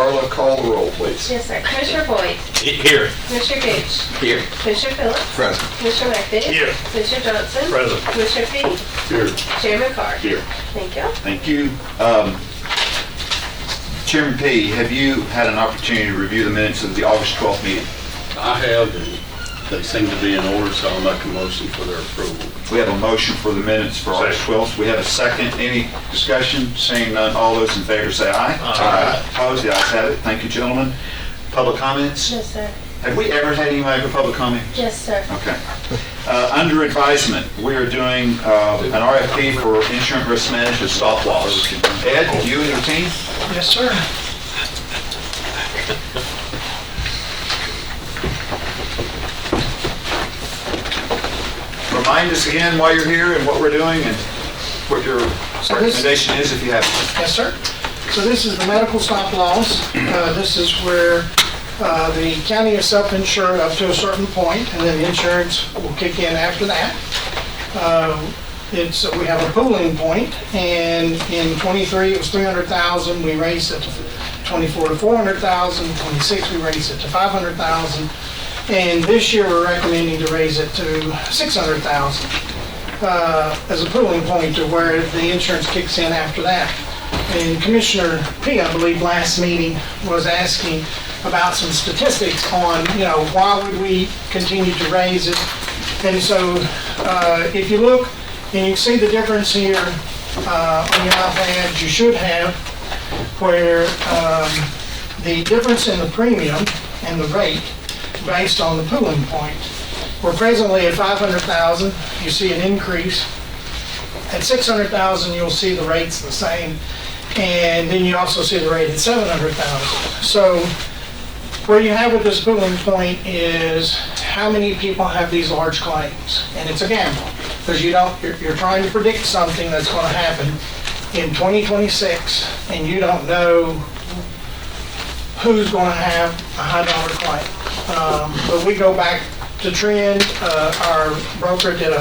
Darla, call the roll, please. Yes, sir. Commissioner Boyd? Here. Commissioner Gooch? Here. Commissioner Phillips? Present. Commissioner McDade? Here. Commissioner Johnson? Present. Commissioner Fee? Here. Chairman Carr? Here. Thank you. Thank you. Chairman P., have you had an opportunity to review the minutes of the August 12th meeting? I have, and they seem to be in order, so I'll make a motion for their approval. We have a motion for the minutes for August 12th. We have a second. Any discussion? Seeing none, all those in favor say aye. Aye. Opposed? The ayes have it. Thank you, gentlemen. Public comments? Yes, sir. Have we ever had anybody for public comment? Yes, sir. Okay. Under advisement, we are doing an RFP for insurance risk management stop loss. Ed, you and your team? Yes, sir. Remind us again why you're here and what we're doing and what your recommendation is if you have it. Yes, sir. So this is the medical stop loss. This is where the county is self-insured up to a certain point, and then the insurance will kick in after that. We have a pooling point, and in '23 it was $300,000. We raised it to '24 to $400,000. '26 we raised it to $500,000. And this year, we're recommending to raise it to $600,000 as a pooling point to where the insurance kicks in after that. And Commissioner P., I believe, last meeting was asking about some statistics on, why would we continue to raise it? And so if you look and you see the difference here on your iPads, you should have, where the difference in the premium and the rate based on the pooling point. We're presently at $500,000. You see an increase. At $600,000, you'll see the rates the same, and then you also see the rate at $700,000. So where you have with this pooling point is how many people have these large claims, and it's a gamble because you're trying to predict something that's going to happen in 2026, and you don't know who's going to have a high dollar claim. But we go back to trend. Our broker did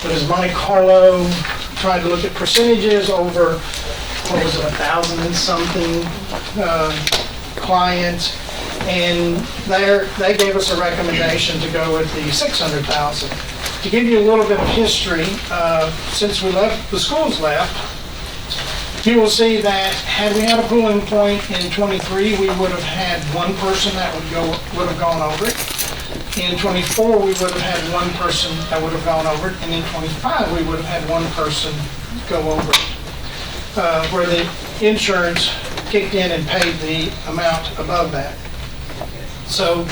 his Monte Carlo, trying to look at percentages over, 1,000 and something clients, and they gave us a recommendation to go with the 600,000. To give you a little bit of history, since the schools left, you will see that had we had a pooling point in '23, we would have had one person that would have gone over it. In '24, we would have had one person that would have gone over it, and in '25, we would have had one person go over it, where the insurance kicked in and paid the amount above that. So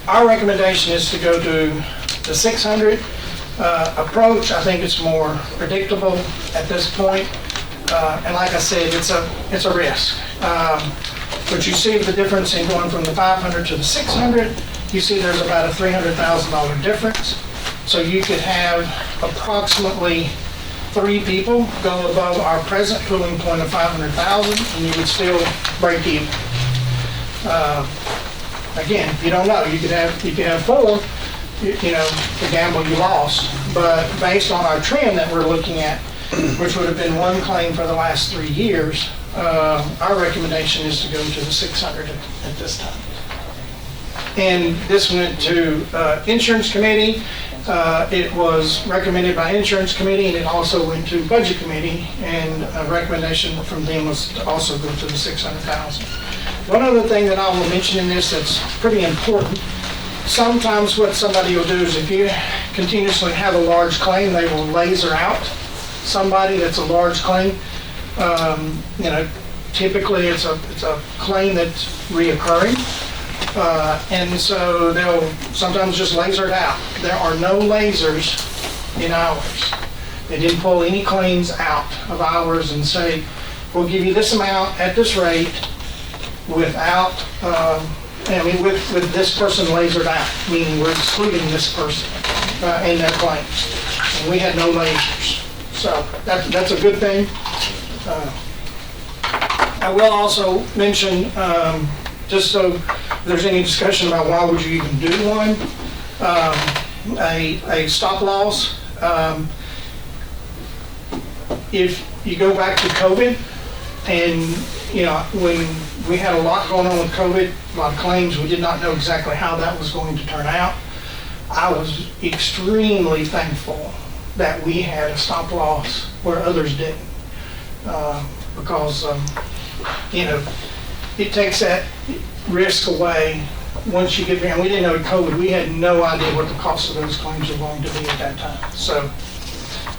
our recommendation is to go to the 600 approach. I think it's more predictable at this point. And like I said, it's a risk. But you see the difference in going from the 500 to the 600. You see there's about a $300,000 difference. So you could have approximately 3 people go above our present pooling point of 500,000, and you would still break even. Again, you don't know. You could have 4. The gamble you lost. But based on our trend that we're looking at, which would have been one claim for the last 3 years, our recommendation is to go to the 600 at this time. And this went to Insurance Committee. It was recommended by Insurance Committee, and it also went to Budget Committee, and a recommendation from them was to also go to the 600,000. One other thing that I will mention in this that's pretty important, sometimes what somebody will do is if you continuously have a large claim, they will laser out somebody that's a large claim. Typically it's a claim that's reoccurring, and so they'll sometimes just laser it out. There are no lasers in ours. They didn't pull any claims out of ours and say, we'll give you this amount at this rate without, with this person lasered out, meaning we're excluding this person in their claims. And we had no lasers. So that's a good thing. I will also mention, just so if there's any discussion about why would you even do one, a stop loss. If you go back to COVID and when we had a lot going on with COVID, a lot of claims, we did not know exactly how that was going to turn out. I was extremely thankful that we had a stop loss where others didn't. Because, it takes that risk away once you get there. And we didn't know with COVID, we had no idea what the cost of those claims were going to be at that time. So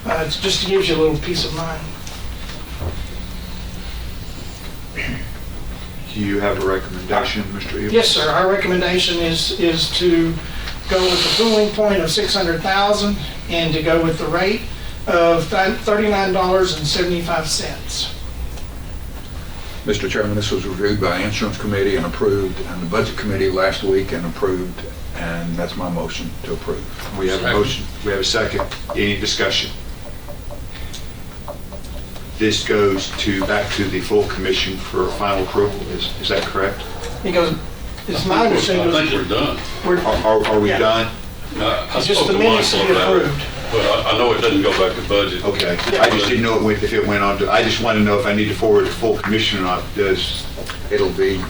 it just gives you a little peace of mind. Do you have a recommendation, Mr. Evans? Yes, sir. Our recommendation is to go with the pooling point of $600,000 and to go with the rate of $39.75. Mr. Chairman, this was reviewed by Insurance Committee and approved, and the Budget Committee last week and approved, and that's my motion to approve. We have a motion, we have a second. Any discussion? This goes back to the full commission for final approval, is that correct? Because it's my I understanding, think we're done. Are we Yeah. done? I It's just spoke the to Mike minutes to be on that, approved. But I know it doesn't go back to budget. Okay, I just didn't know if it went on to, I just want to know if I need to forward to full commission or not. It'll be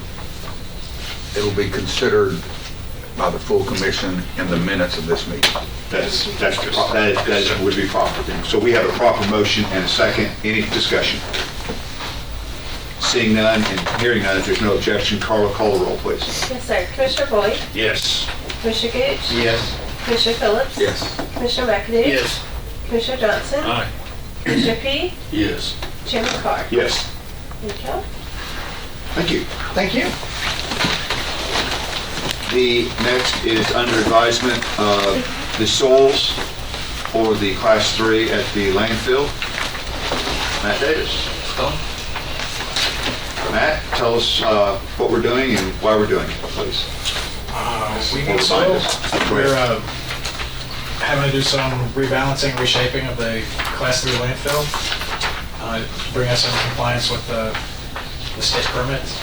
considered by the full commission in the minutes of this meeting. That would be proper then. So we have a proper motion and a second. Any discussion? Seeing none and hearing none, if there's no objection, Carla, call the roll, please. Yes, sir. Commissioner Boyd? Yes. Commissioner Gooch? Yes. Commissioner Phillips? Yes. Commissioner McAdoo? Commissioner Johnson? Aye. Commissioner P? Yes. Chairman Carr? Yes. Thank you. Thank you. Thank you. The next is under advisement of the soils for the Class 3 at the landfill. Matt Davis. Matt, tell us what we're doing and why we're doing it, please. We need soil. We're having to do some rebalancing, reshaping of the Class 3 landfill, bring us into compliance with the state permits.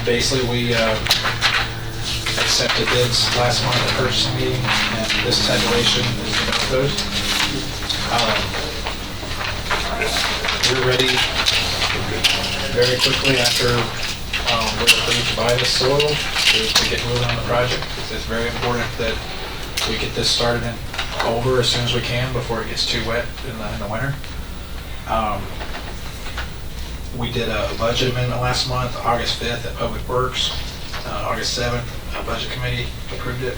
Basically, we accepted bids last month at purchasing meeting, and this tabulation is about those. We're ready very quickly after we're approved to buy this soil to get moving on the project. It's very important that we get this started and over as soon as we can before it gets too wet in the winter. We did a budget amendment last month, August 5th at Public Works. August 7th, a Budget Committee approved it.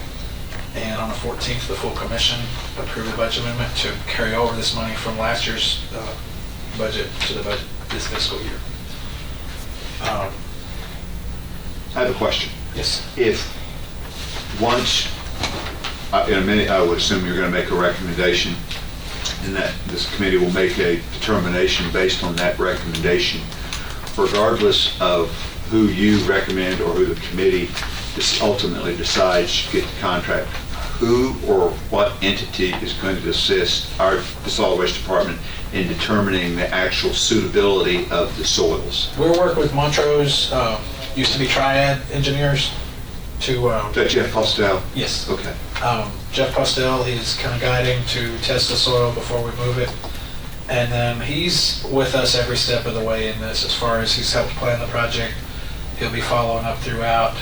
And on the 14th, the full commission approved the budget amendment to carry over this money from last year's budget to the budget this fiscal year. I have a question. Yes. If once, in a minute, I would assume you're going to make a recommendation and that this committee will make a determination based on that recommendation, regardless of who you recommend or who the committee ultimately decides to get the contract, who or what entity is going to assist the solid waste department in determining the actual suitability of the soils? We're working with Montrose, used to be Triad engineers, to... Is that Jeff Postel? Yes. Okay. Jeff Postel, he's kind of guiding to test the soil before we move it. And then he's with us every step of the way in this, as far as he's helped plan the project. He'll be following up throughout,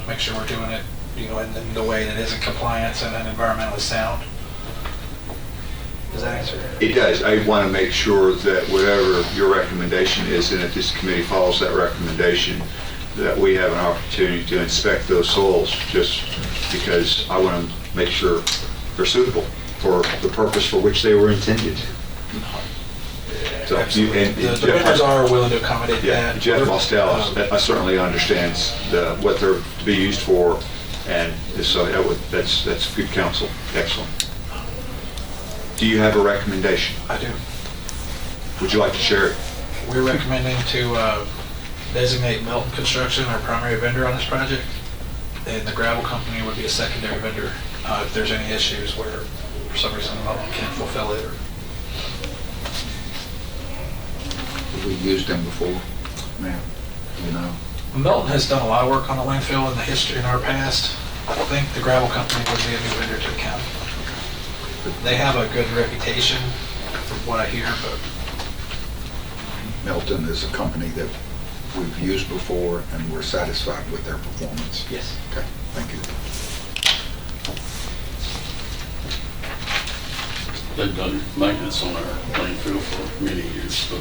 make sure we're doing it, in the way that is in compliance and then environmentally sound. Does that answer? It does. I want to make sure that whatever your recommendation is, and if this committee follows that recommendation, that we have an opportunity to inspect those soils, just because I want to make sure they're suitable for the purpose for which they were intended. So, Absolutely. The vendors are willing to accommodate yeah, that. Jeff Postel certainly understands what they're to be used for, and so that's good counsel. Excellent. Do you have a recommendation? I do. Would you like to share it? We're recommending to designate Melton Construction our primary vendor on this project, and the gravel company would be a secondary vendor if there's any issues where for some reason Melton can't fulfill it. We used them before, man, Melton has done a lot of work on the landfill in the history in our past. I think the gravel company would be a new vendor to the county. They have a good reputation from what I hear, but Melton is a company that we've used before, and we're satisfied with their performance. Yes. Okay, thank you. They've done maintenance on our playing field for many years, so.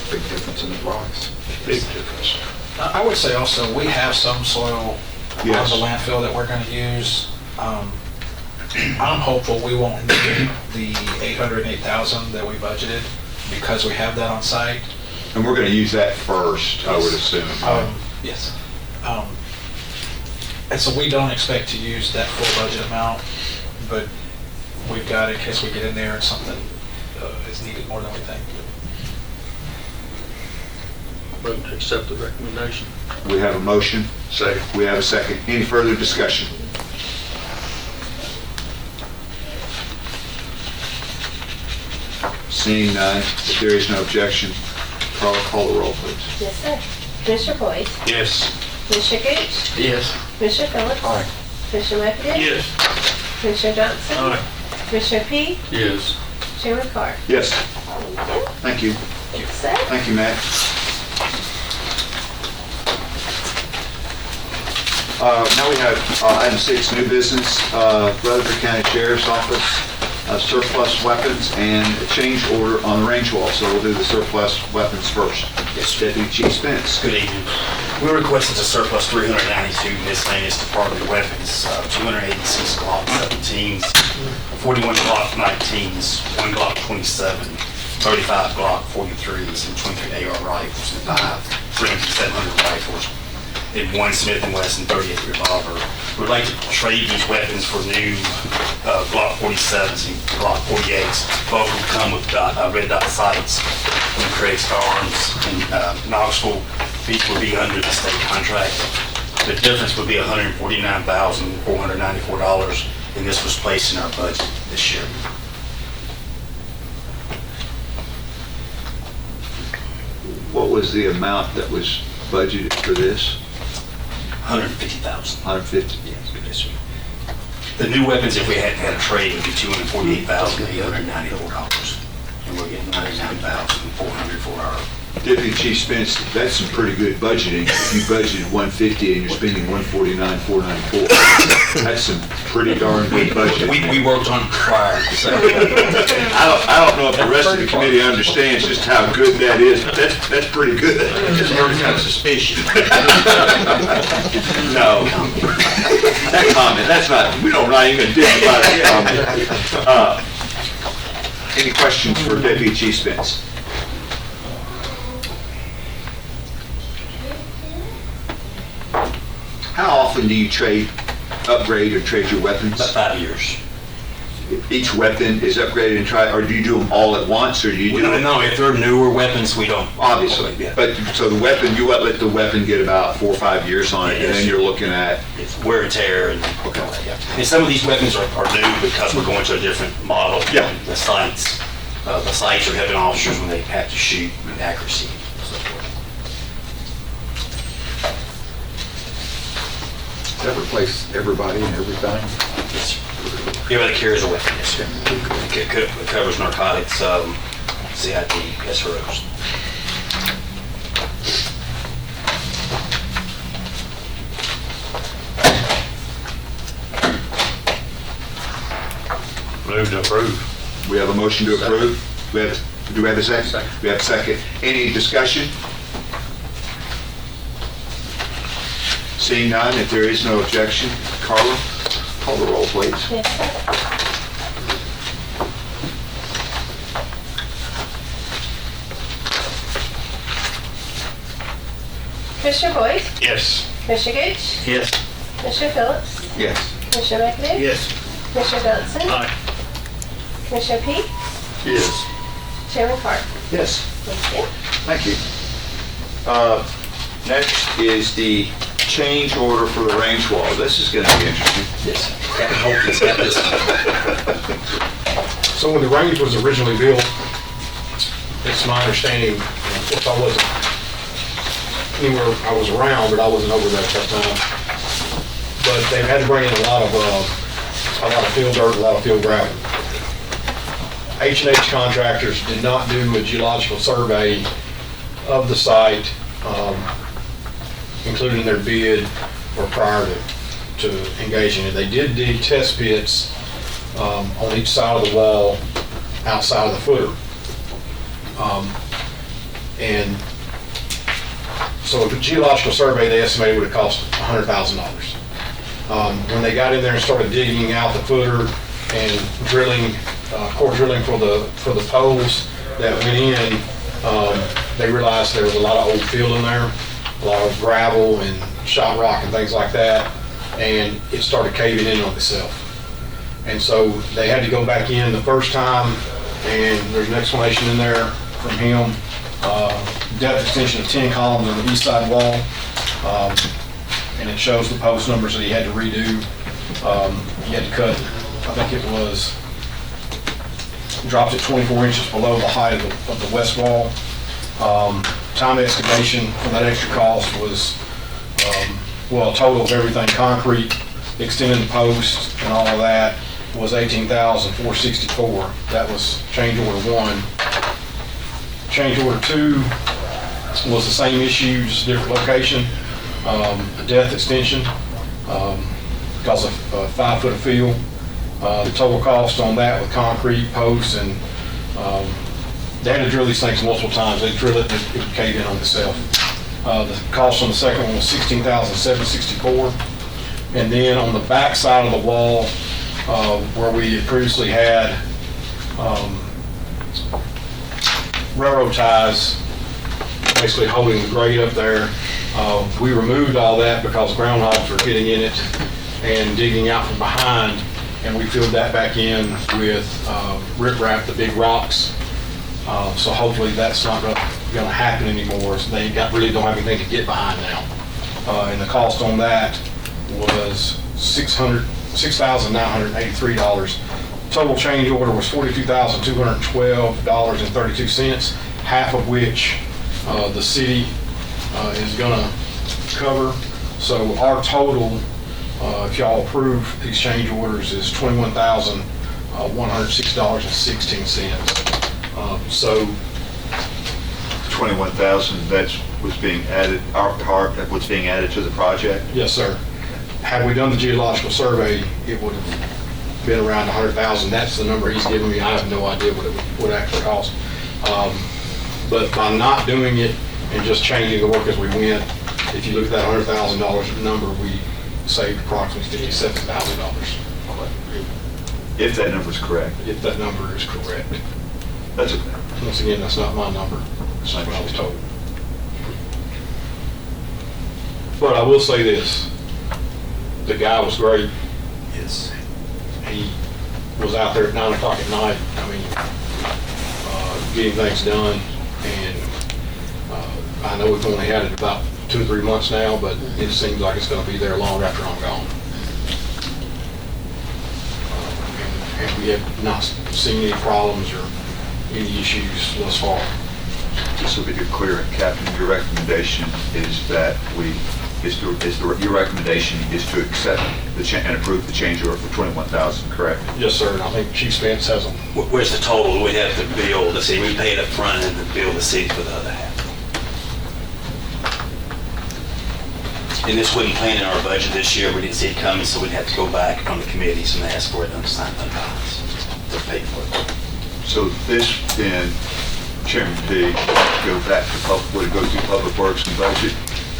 Big difference in the price. Big difference. I would say also, we have some soil on the Yes. landfill that we're gonna use. I'm hopeful we won't need the 808,000 that we budgeted because we have that on site. And we're gonna use that first, I would assume. Yes. And so we don't expect to use that full budget amount, but we've got it in case we get in there and something is needed more than we think. Vote to accept the recommendation. We have a motion. Second. We have a second. Any further discussion? Seeing none, if there is no objection, Carla, call the roll, please. Yes, sir. Commissioner Boyd? Yes. Commissioner Gooch? Yes. Commissioner Phillips? Aye. Commissioner McAdoo? Commissioner Johnson? Commissioner P? Yes. Chairman Carr? Yes. Thank you. Yes, sir. Thank you, Matt. Now we have item 6, new business, Rutherford County Sheriff's Office, surplus weapons and a change order on the range wall. So we'll do the surplus weapons first. Yes. Deputy Chief Spence. Good evening. We requested to surplus 392 miscellaneous department weapons, 286 Glock 17s, 41 Glock 19s, 1 Glock 27, 35 Glock 43s, and 23 AR rifles, and 5 Ring 700 rifles, and 1 Smith & Wesson 38 revolver. We'd like to trade these weapons for new Glock 47s and Glock 48s. Both will come with red dot sights from Craig's Arms in Knoxville. These will be under the state contract. The difference would be $149,494, and this was placed in our budget this year. What was the amount that was budgeted for this? $150,000. 150. Yes, sir. The new weapons, if we hadn't had a trade, would be $248,894, and we're getting $99,400 for our. Deputy Chief Spence, that's some pretty good budgeting. If you budgeted 150 and you're spending 149,494, that's some pretty darn good budgeting. We worked on it prior, so. I don't know if the rest of the committee understands just how good that is, but that's pretty good. Just learned kind of suspicion. No. That comment, that's not, we don't, not even dig about that comment. Any questions for Deputy Chief Spence? How often do you upgrade or trade your weapons? About 5 years. Each weapon is upgraded and tried, or do you do them all at once, or do you do them? No, if they're newer weapons, we don't. Obviously, Yeah. but, so the weapon, you let the weapon get about 4 or 5 years on it, and then you're looking at, It's wear and tear and all that, yeah. And some of these weapons are new because we're going to a different model. Yeah. The sights are helping officers when they have to shoot with accuracy and so forth. Does that replace everybody and everything? Yes, sir. Everybody carries a weapon, yes, sir. It covers narcotics, CID, SROs. Move to approve. we have a motion to approve. Do we have a second? Second. We have a second. Any discussion? Seeing none, if there is no objection, Carla, call the roll, please. Yes, sir. Commissioner Boyd? Yes. Commissioner Gooch? Yes. Commissioner Phillips? Yes. Commissioner McAdoo? Yes. Commissioner Johnson? Aye. Commissioner P? Yes. Chairman Carr? Yes. Thank you. Thank you. Next is the change order for the range wall. This is going to be interesting. Yes. Got hope it's got this. So when the range was originally built, it's my understanding, of course I wasn't anywhere, I was around, but I wasn't over there at that time. But they've had to bring in a lot of field dirt, a lot of field gravel. H&H Contractors did not do a geological survey of the site, including their bid or prior to engaging it. They did dig test pits on each side of the wall outside of the footer. And so a geological survey, they estimated would have cost $100,000. When they got in there and started digging out the footer and drilling, core drilling for the poles that went in, they realized there was a lot of old fill in there, a lot of gravel and shot rock and things like that, and it started caving in on itself. And so they had to go back in the first time, and there's an explanation in there from him, depth extension of 10 columns on the east side wall, and it shows the post numbers that he had to redo. He had to cut, I think it was, dropped it 24 inches below the height of the west wall. Time of excavation for that extra cost was, well, total of everything, concrete, extending the post and all of that, was $18,464. That was change order 1. Change order 2 was the same issue, just a different location, a depth extension, because of 5 foot of fill. The total cost on that with concrete posts and they had to drill these things multiple times. They drill it and it would cave in on itself. The cost on the second one was $16,764. And then on the back side of the wall, where we had previously had railroad ties basically holding the grade up there, we removed all that because groundhogs were getting in it and digging out from behind, and we filled that back in with riprap, the big rocks. So hopefully that's not going to happen anymore. So they really don't have anything to get behind now. And the cost on that was $6,983. Total change order was $42,212.32, half of which the city is going to cover. So our total, if y'all approve these change orders, is $21,106.16. So 21,000, that's what's being added, our part, what's being added to the project? yes, sir. Had we done the geological survey, it would have been around 100,000. That's the number he's giving me. I have no idea what it would actually cost. But by not doing it and just changing the work as we went, if you look at that $100,000 number, we saved approximately $57,000. If that number's correct. If that number is correct. That's okay. Once again, that's not my number. That's what I was told. But I will say this. The guy was great. Yes. He was out there at 9 o'clock at night, getting things done. And I know we've only had it about 2 or 3 months now, but it seems like it's going to be there long after I'm gone. And we have not seen any problems or any issues thus far. Just so we get clear, Captain, your recommendation is that your recommendation is to accept and approve the change order for 21,000, correct? Yes, sir, and I think Chief Spence has them. Where's the total? We'd have to bill the city. We pay it up front and then bill the city for the other half. And this wasn't planned in our budget this year. We didn't see it coming, so we'd have to go back on the committees and ask for it unsigned fund balance to pay for it. So this then, Chairman P, go back to would it go through Public Works and Budget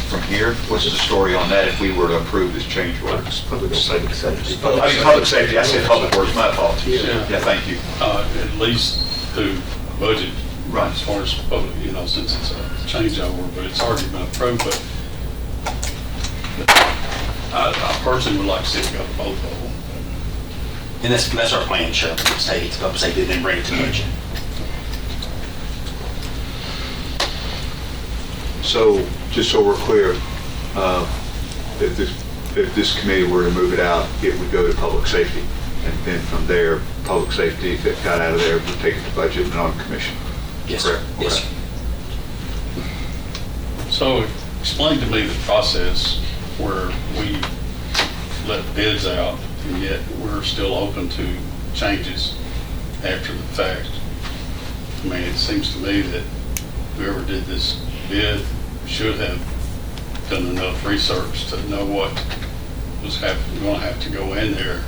from here? What's the story on that if we were to approve this change order? Public safety. Public safety, I said Public Works, my fault. Yeah. Yeah, thank you. At least through budget, Right. as far as public, since it's a changeover, but it's already been approved, but I personally would like to see it go to both of them. And that's our plan, Sheriff. Take it to public safety, then bring it to budget. So, just so we're clear, if this committee were to move it out, it would go to Public Safety. And then from there, Public Safety, if it got out of there, would take it to Budget and on Commission. Yes, sir. Correct? Yes, Okay. sir. So explain to me the process where we let bids out and yet we're still open to changes after the fact. I mean, it seems to me that whoever did this bid should have done enough research to know what was going to have to go in there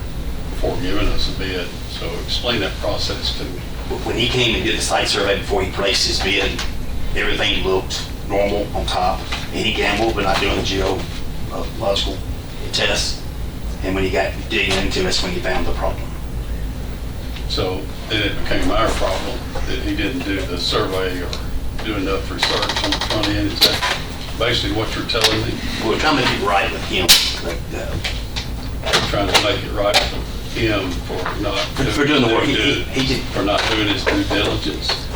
before giving us a bid. So explain that process to me. When he came and did the site survey before he placed his bid, everything looked normal on top. And he gambled by not doing the geological test. And when he got digging into it, that's when he found the problem. So then it became our problem that he didn't do the survey or do enough research on the front end. Is that basically what you're telling me? We're trying to make it right with him. Trying to make it right for him for not For doing the work. He did. for not doing his due diligence.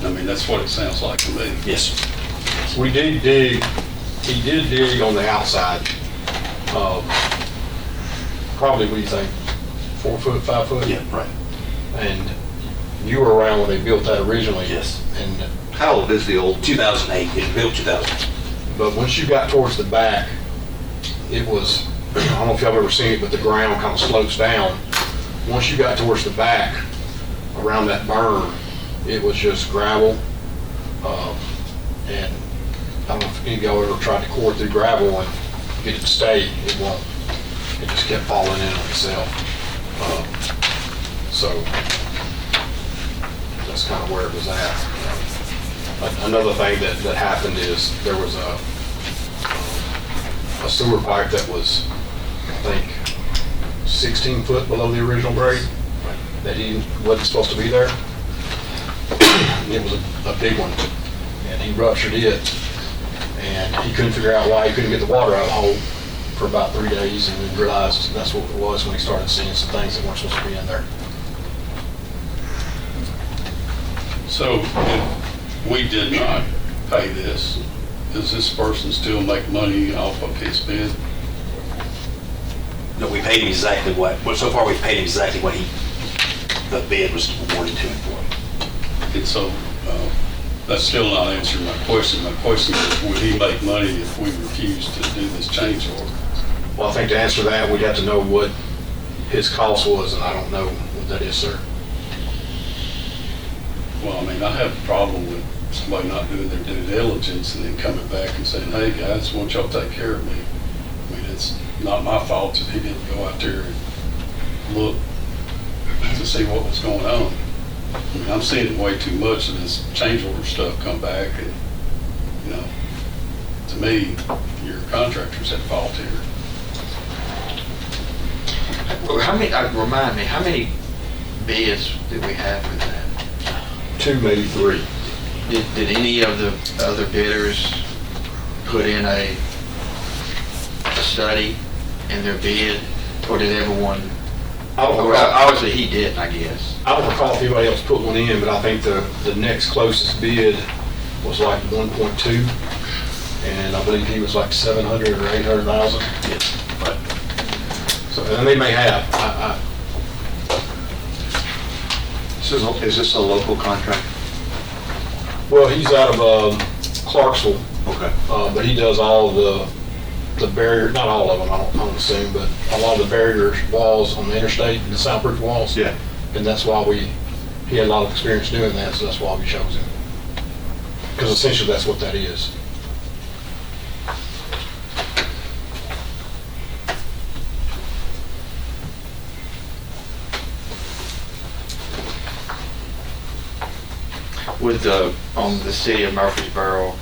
I mean, that's what it sounds like to me. Yes. We did dig, he did dig on the outside, probably, what do you think, 4 foot, 5 foot? Yeah, right. And you were around when they built that originally. Yes. And, How old is the old? 2008, it was built 2000. but once you got towards the back, it was, I don't know if y'all have ever seen it, but the ground kind of slopes down. Once you got towards the back, around that berm, it was just gravel. And I don't know if any of y'all ever tried to core through gravel and get it to stay. It won't. It just kept falling in on itself. So that's kind of where it was at. Another thing that happened is there was a sewer pipe that was, I think, 16 foot below the original grade that he wasn't supposed to be there. It was a big one, and he ruptured it, and he couldn't figure out why he couldn't get the water out of the hole for about 3 days, and then realized that's what it was when he started seeing some things that weren't supposed to be in there. So if we did not pay this, does this person still make money off of his bid? No, we paid him exactly what, so far we've paid him exactly what the bid was awarded to him for. And so that's still not answering my question. My question is, would he make money if we refused to do this change order? Well, I think to answer that, we'd have to know what his cost was, and I don't know what that is, sir. Well, I mean, I have a problem with somebody not doing their due diligence and then coming back and saying, hey, guys, why don't y'all take care of me? I mean, it's not my fault that he didn't go out there and look to see what was going on. I mean, I'm seeing way too much of this change order stuff come back, and, you know, to me, your contractor's at fault here. Well, remind me, how many bids did we have for that? 2, maybe 3. Did any of the other bidders put in a study in their bid, or did everyone? Well, obviously he didn't, I guess. I don't recall if anybody else put one in, but I think the next closest bid was like 1.2, and I believe he was like 700 or 800,000. Yes. But So, and they may have. Is this a local contract? Well, he's out of Clarksville, Okay. but he does all the barrier, not all of them, I don't assume, but a lot of the barrier walls on the interstate, the soundproof walls. Yeah. And that's why he had a lot of experience doing that, so that's why we chose him. Because essentially that's what that is. On the city of Murfreesboro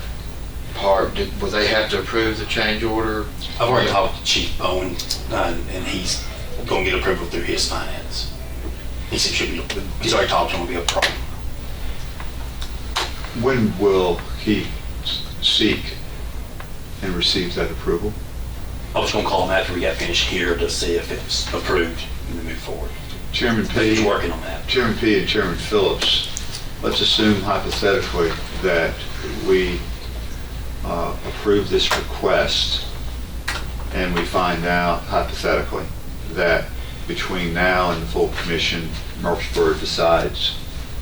part, would they have to approve the change order? I've already talked to Chief Bowen, and he's going to get approval through his finance. He said he's already talked to him, it'll be a problem. When will he seek and receive that approval? I was going to call him after we got finished here to see if it's approved and to move forward. Chairman P. He's working on that. Chairman P. and Chairman Phillips, let's assume hypothetically that we approve this request and we find out hypothetically that between now and the full commission, Murfreesboro decides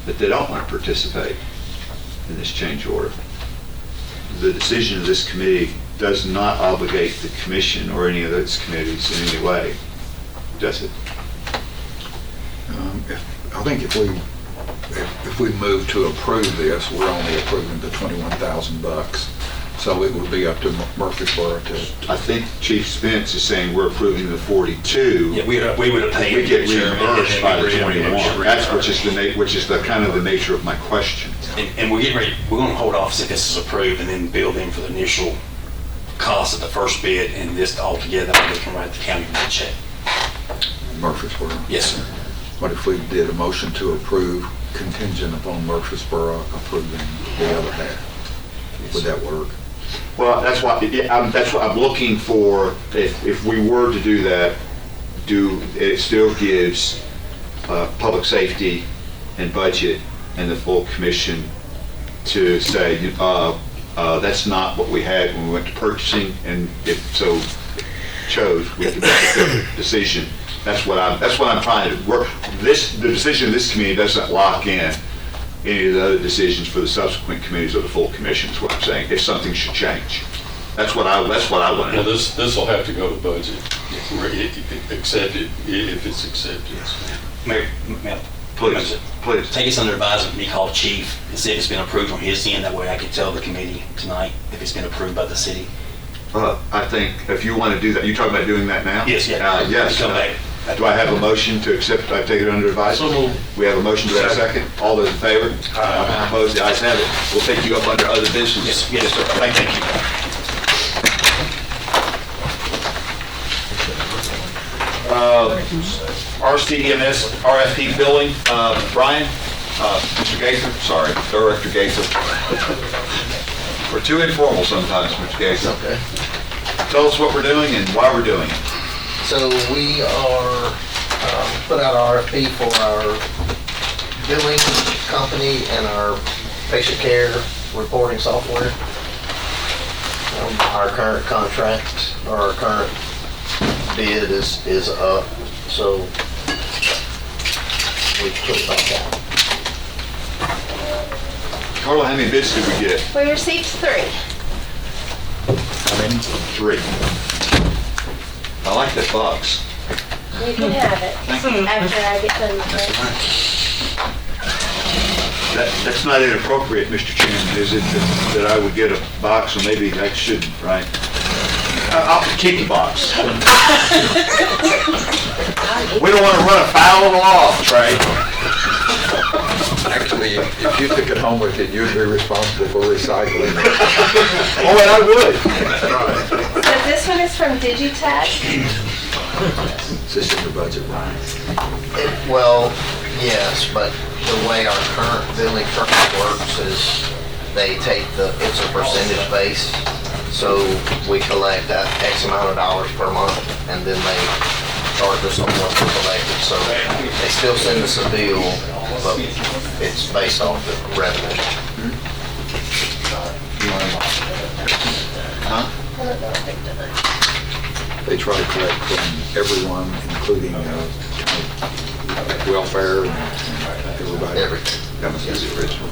that they don't want to participate in this change order. The decision of this committee does not obligate the commission or any of its committees in any way, does it? I think if we move to approve this, we're only approving the $21,000. So it would be up to Murfreesboro to, I think Chief Spence is saying we're approving the 42. Yeah, we would have paid. We get reimbursed by the Yeah, 21. That's which is the kind of the nature of my question. And we're getting ready, we're gonna hold off if this is approved and then bill them for the initial cost of the first bid and this all together, we can write the county a check. Murfreesboro. Yes, sir. What if we did a motion to approve contingent upon Murfreesboro approving the other half? Would that work? Well, that's what I'm looking for. If we were to do that, it still gives public safety and budget and the full commission to say, that's not what we had when we went to purchasing, and if so chose, we can make a different decision. That's what I'm trying to work. The decision of this committee doesn't lock in any of the other decisions for the subsequent committees or the full commission, is what I'm saying, if something should change. That's what I want to Well, know. this will have to go to budget, accepted, if it's accepted. Mayor, Please. take us under advisement, me call chief and see if it's been approved on his end. That way I can tell the committee tonight if it's been approved by the city. I think if you want to do that, you talking about doing that now? Yes, yeah. Yes. Come back. Do I have a motion to accept, I take it under advisement? We have a motion, do I have a second? All those in favor? Opposed, the ayes have it. We'll take you up under other business. Yes, sir. Thank you. RCEMS RFP billing, Brian, Mr. Gaither, sorry, Director Gaither. We're too informal sometimes, Mr. Gaither. Okay. Tell us what we're doing and why we're doing it. So we are, put out an RFP for our billing company and our patient care reporting software. Our current contract, or our current bid is up, so we put it back out. Carla, how many bids did we get? We received 3. How many? 3. I like that box. You can have it after I get done with it. That's not inappropriate, Mr. Chairman, is it, that I would get a box, or maybe I shouldn't, right? I'll keep the box. We don't want to run afoul of the law, Trey. Actually, if you took it home with you, you'd be responsible for recycling. Oh, and I would. So this one is from Digitech. Is this in the budget, Ryan? Well, yes, but the way our current billing currently works is they take it's a percentage base. So we collect that X amount of dollars per month, and then they charge us on what we collected. So they still send us a bill, but it's based off the revenue. They try to collect from everyone, including welfare and everybody. Everything. That must be the original.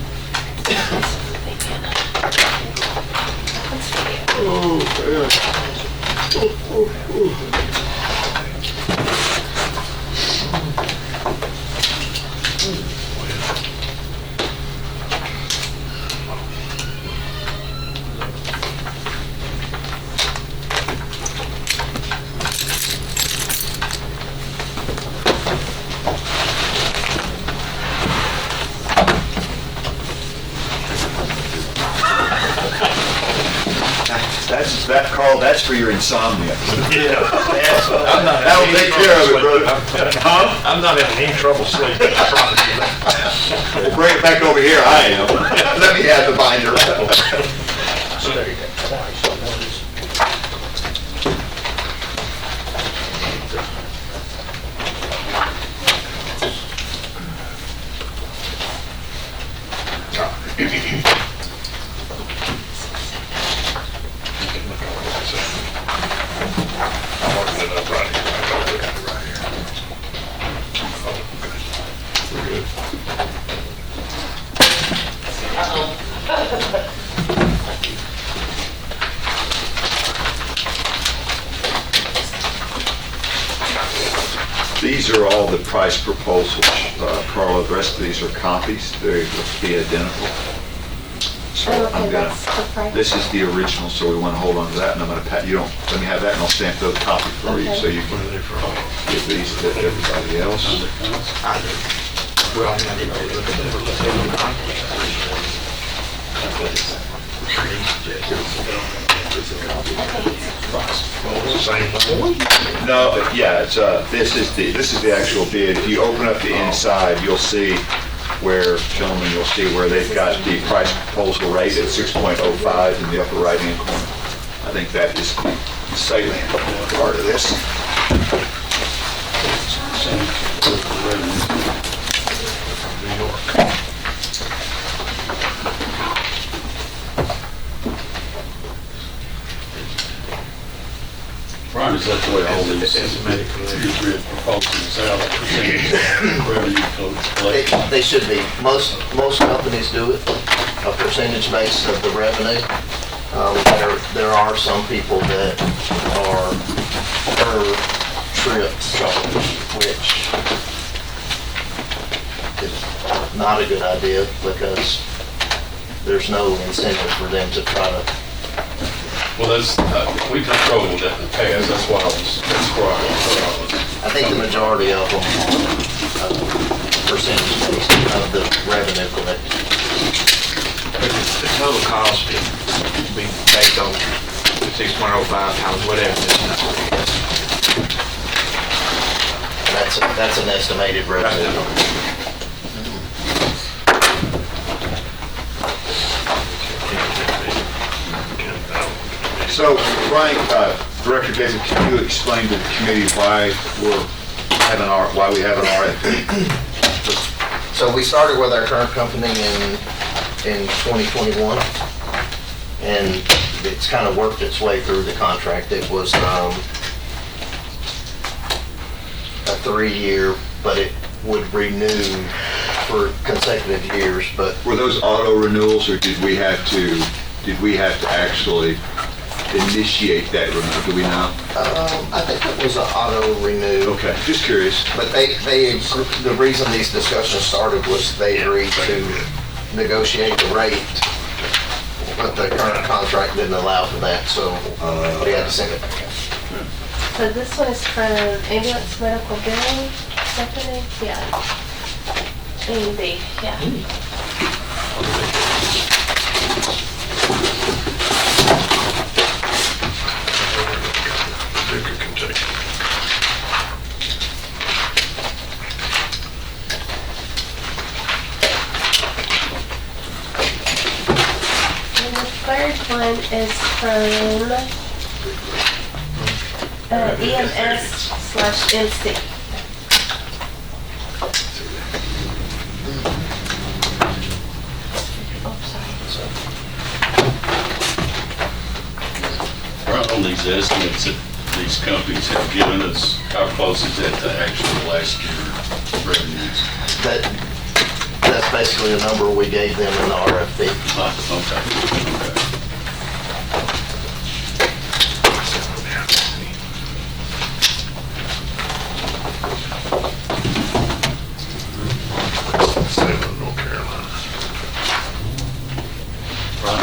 Carl, that's for your insomnia. Yeah. That'll take care of it, brother. Huh? I'm not having any trouble sleeping. We'll bring it back over here, I am. Let me have the binder. These are all the price proposals, Carla. The rest of these are copies. They look to be identical. So Okay, I'm gonna, that's the price. this is the original, so we want to hold on to that, and I'm gonna let me have that, and I'll stamp those copies for you, Okay. so you can give these to everybody else. Well, I need to look at No, yeah, it's, this is the actual bid. If you open up the inside, you'll see where, gentlemen, you'll see where they've got the price proposal rate at 6.05 in the upper right-hand corner. I think that is the salient part of this. Brian, is that the way all these grid proposals out, percentage revenue collection? They should be. Most companies do it, a percentage base of the revenue. There are some people that are per trips, which is not a good idea because there's no incentive for them to try to. Well, that's, we controlled that in the past, that's why I was. I think the majority of them are percentage based of the revenue collected. The total cost would be based on 6.05 times whatever this number is. That's an estimated revenue. So, Brian, Director David, can you explain to the committee why we have an RFP? So we started with our current company in 2021, and it's kind of worked its way through the contract. It was a 3-year, but it would renew for consecutive years. But Were those auto renewals, or did we have to actually initiate that renewal? Do we know? I think it was an auto renew. Okay, just curious. But the reason these discussions started was they agreed to negotiate the rate, but the current contract didn't allow for that, so we had to send it back. So this one is from ambulance medical billing, is that the name? Yeah. A&B, yeah. And the third one is from EMS/MC. Oh, sorry. Right on these estimates that these companies have given us, how close is that to actual last year revenues? That's basically the number we gave them in the RFP. Okay.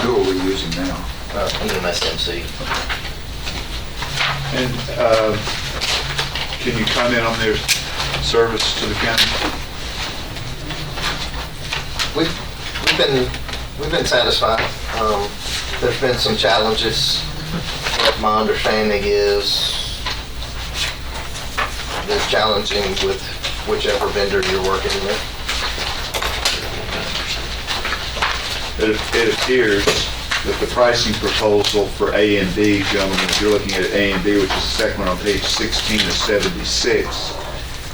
Who are we using now? EMSMC. And can you comment on their service to the county? We've been satisfied. There's been some challenges. What my understanding is, it's challenging with whichever vendor you're working with. It appears that the pricing proposal for A and B, gentlemen, if you're looking at A and B, which is the second one on page 16 of 76,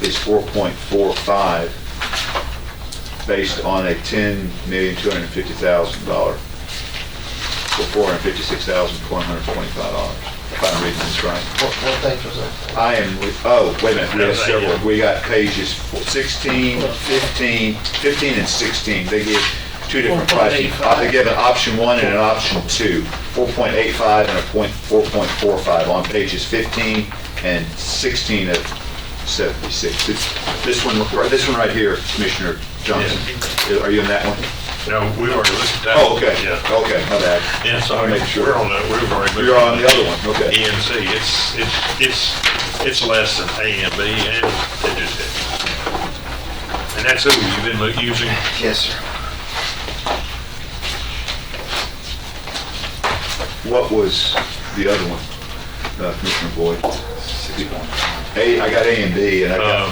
is 4.45, based on a $10,250,000, so $456,425, if I'm reading this right. What page was that? Wait a minute, we have several. We got pages 16, 15 and 16. They give two different pricing. They give an option 1 and an option 2, 4.85 and a 4.45 on pages 15 and 16 of 76. This one right here, Commissioner Johnson. Are you in that one? No, we already looked at that. Oh, okay. Yeah. Okay, my bad. Yeah, sorry. Make sure. We're on the, we've already looked. You're on the other one, okay. EMC, it's less than A and B and digit. And that's who you've been using. Yes, sir. What was the other one, Commissioner Boyd? I got A and B, and I got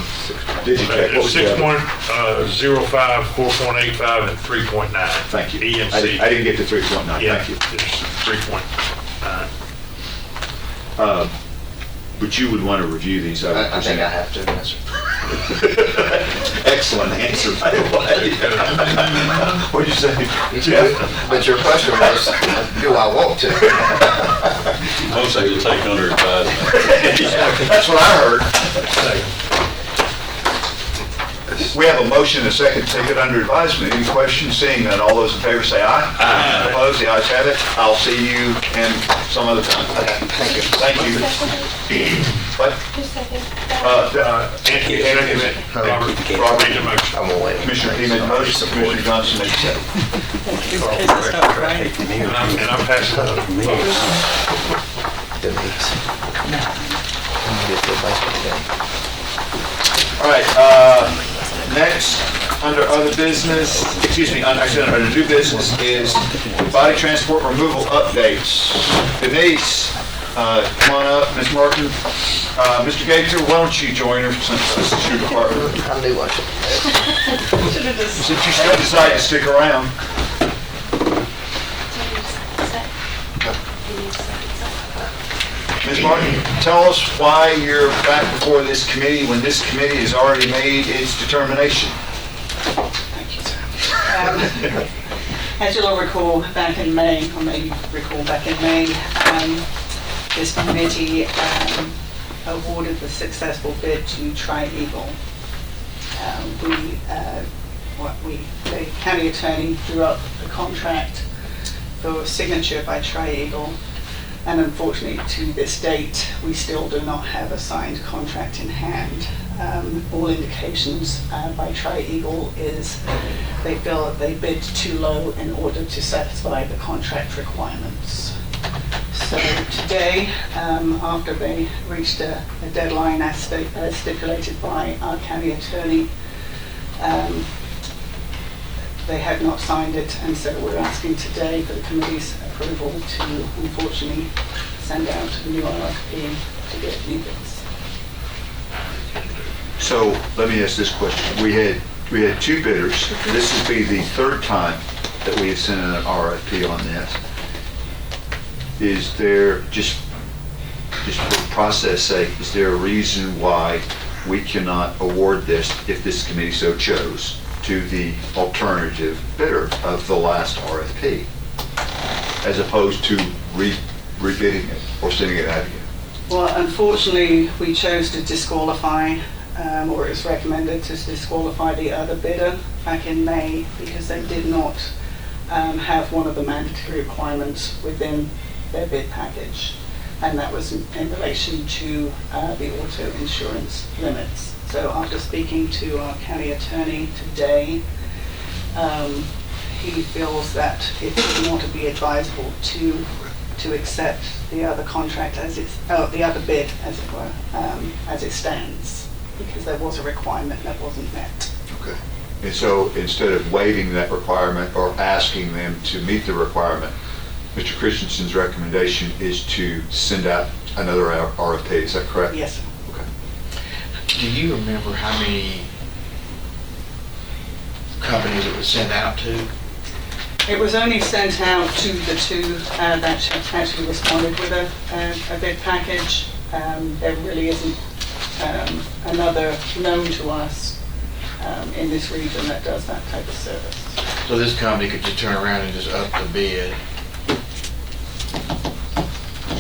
Digitech. What was the other one? 6.05, 4.85, and 3.9. Thank you. EMC. I didn't get to 3.9, Yeah, thank you. it's 3.9. But you would want to review these, I I think I have to, yes, sir. Excellent answer, by the way. What'd you say, Jeff? But your question was, do I want to? Most of you take under advisement. That's what I heard. We have a motion and a second to take it under advisement. Any questions? Seeing none, all those in favor say aye. Aye. Opposed? The ayes have it. I'll see you in some other time. Okay, thank you. Thank you. What? Just a second. Robert, Need a motion. I'm gonna wait. Commissioner Key made the motion, Commissioner Johnson made the second. And I'm passing it up. Denise. Get the baseball game. All right, next, under other business, actually, under new business is body transport removal updates. Denise, come on up, Ms. Martin. Mr. Gator, why don't you join her since this is your department? I knew I should. Since you still decided to stick around. Ms. Martin, tell us why you're back before this committee when this committee has already made its determination. Thank you, sir. As you'll recall, back in May, this committee awarded the successful bid to Tri-Eagle. The county attorney drew up the contract for signature by Tri-Eagle. And unfortunately, to this date, we still do not have a signed contract in hand. All indications by Tri-Eagle is they feel that they bid too low in order to satisfy the contract requirements. So today, after they reached a deadline as stipulated by our county attorney, they had not signed it, and so we're asking today for the committee's approval to, unfortunately, send out a new RFP to get new bids. So let me ask this question. We had two bidders. This would be the third time that we have sent an RFP on this. Is there, just for process sake, is there a reason why we cannot award this, if this committee so chose, to the alternative bidder of the last RFP, as opposed to rebidding it or sending it out again? Well, unfortunately, we chose to disqualify, or it was recommended to disqualify the other bidder back in May because they did not have one of the mandatory requirements within their bid package, and that was in relation to the auto insurance limits. So after speaking to our county attorney today, he feels that it would not be advisable to accept the other contract as it's, the other bid, as it were, as it stands, because there was a requirement that wasn't met. Okay. And so instead of waiving that requirement or asking them to meet the requirement, Mr. Christensen's recommendation is to send out another RFP, is that correct? Yes, sir. Okay. Do you remember how many companies it was sent out to? It was only sent out to the two that actually responded with a bid package. There really isn't another known to us in this region that does that type of service. So this company could just turn around and just up the bid?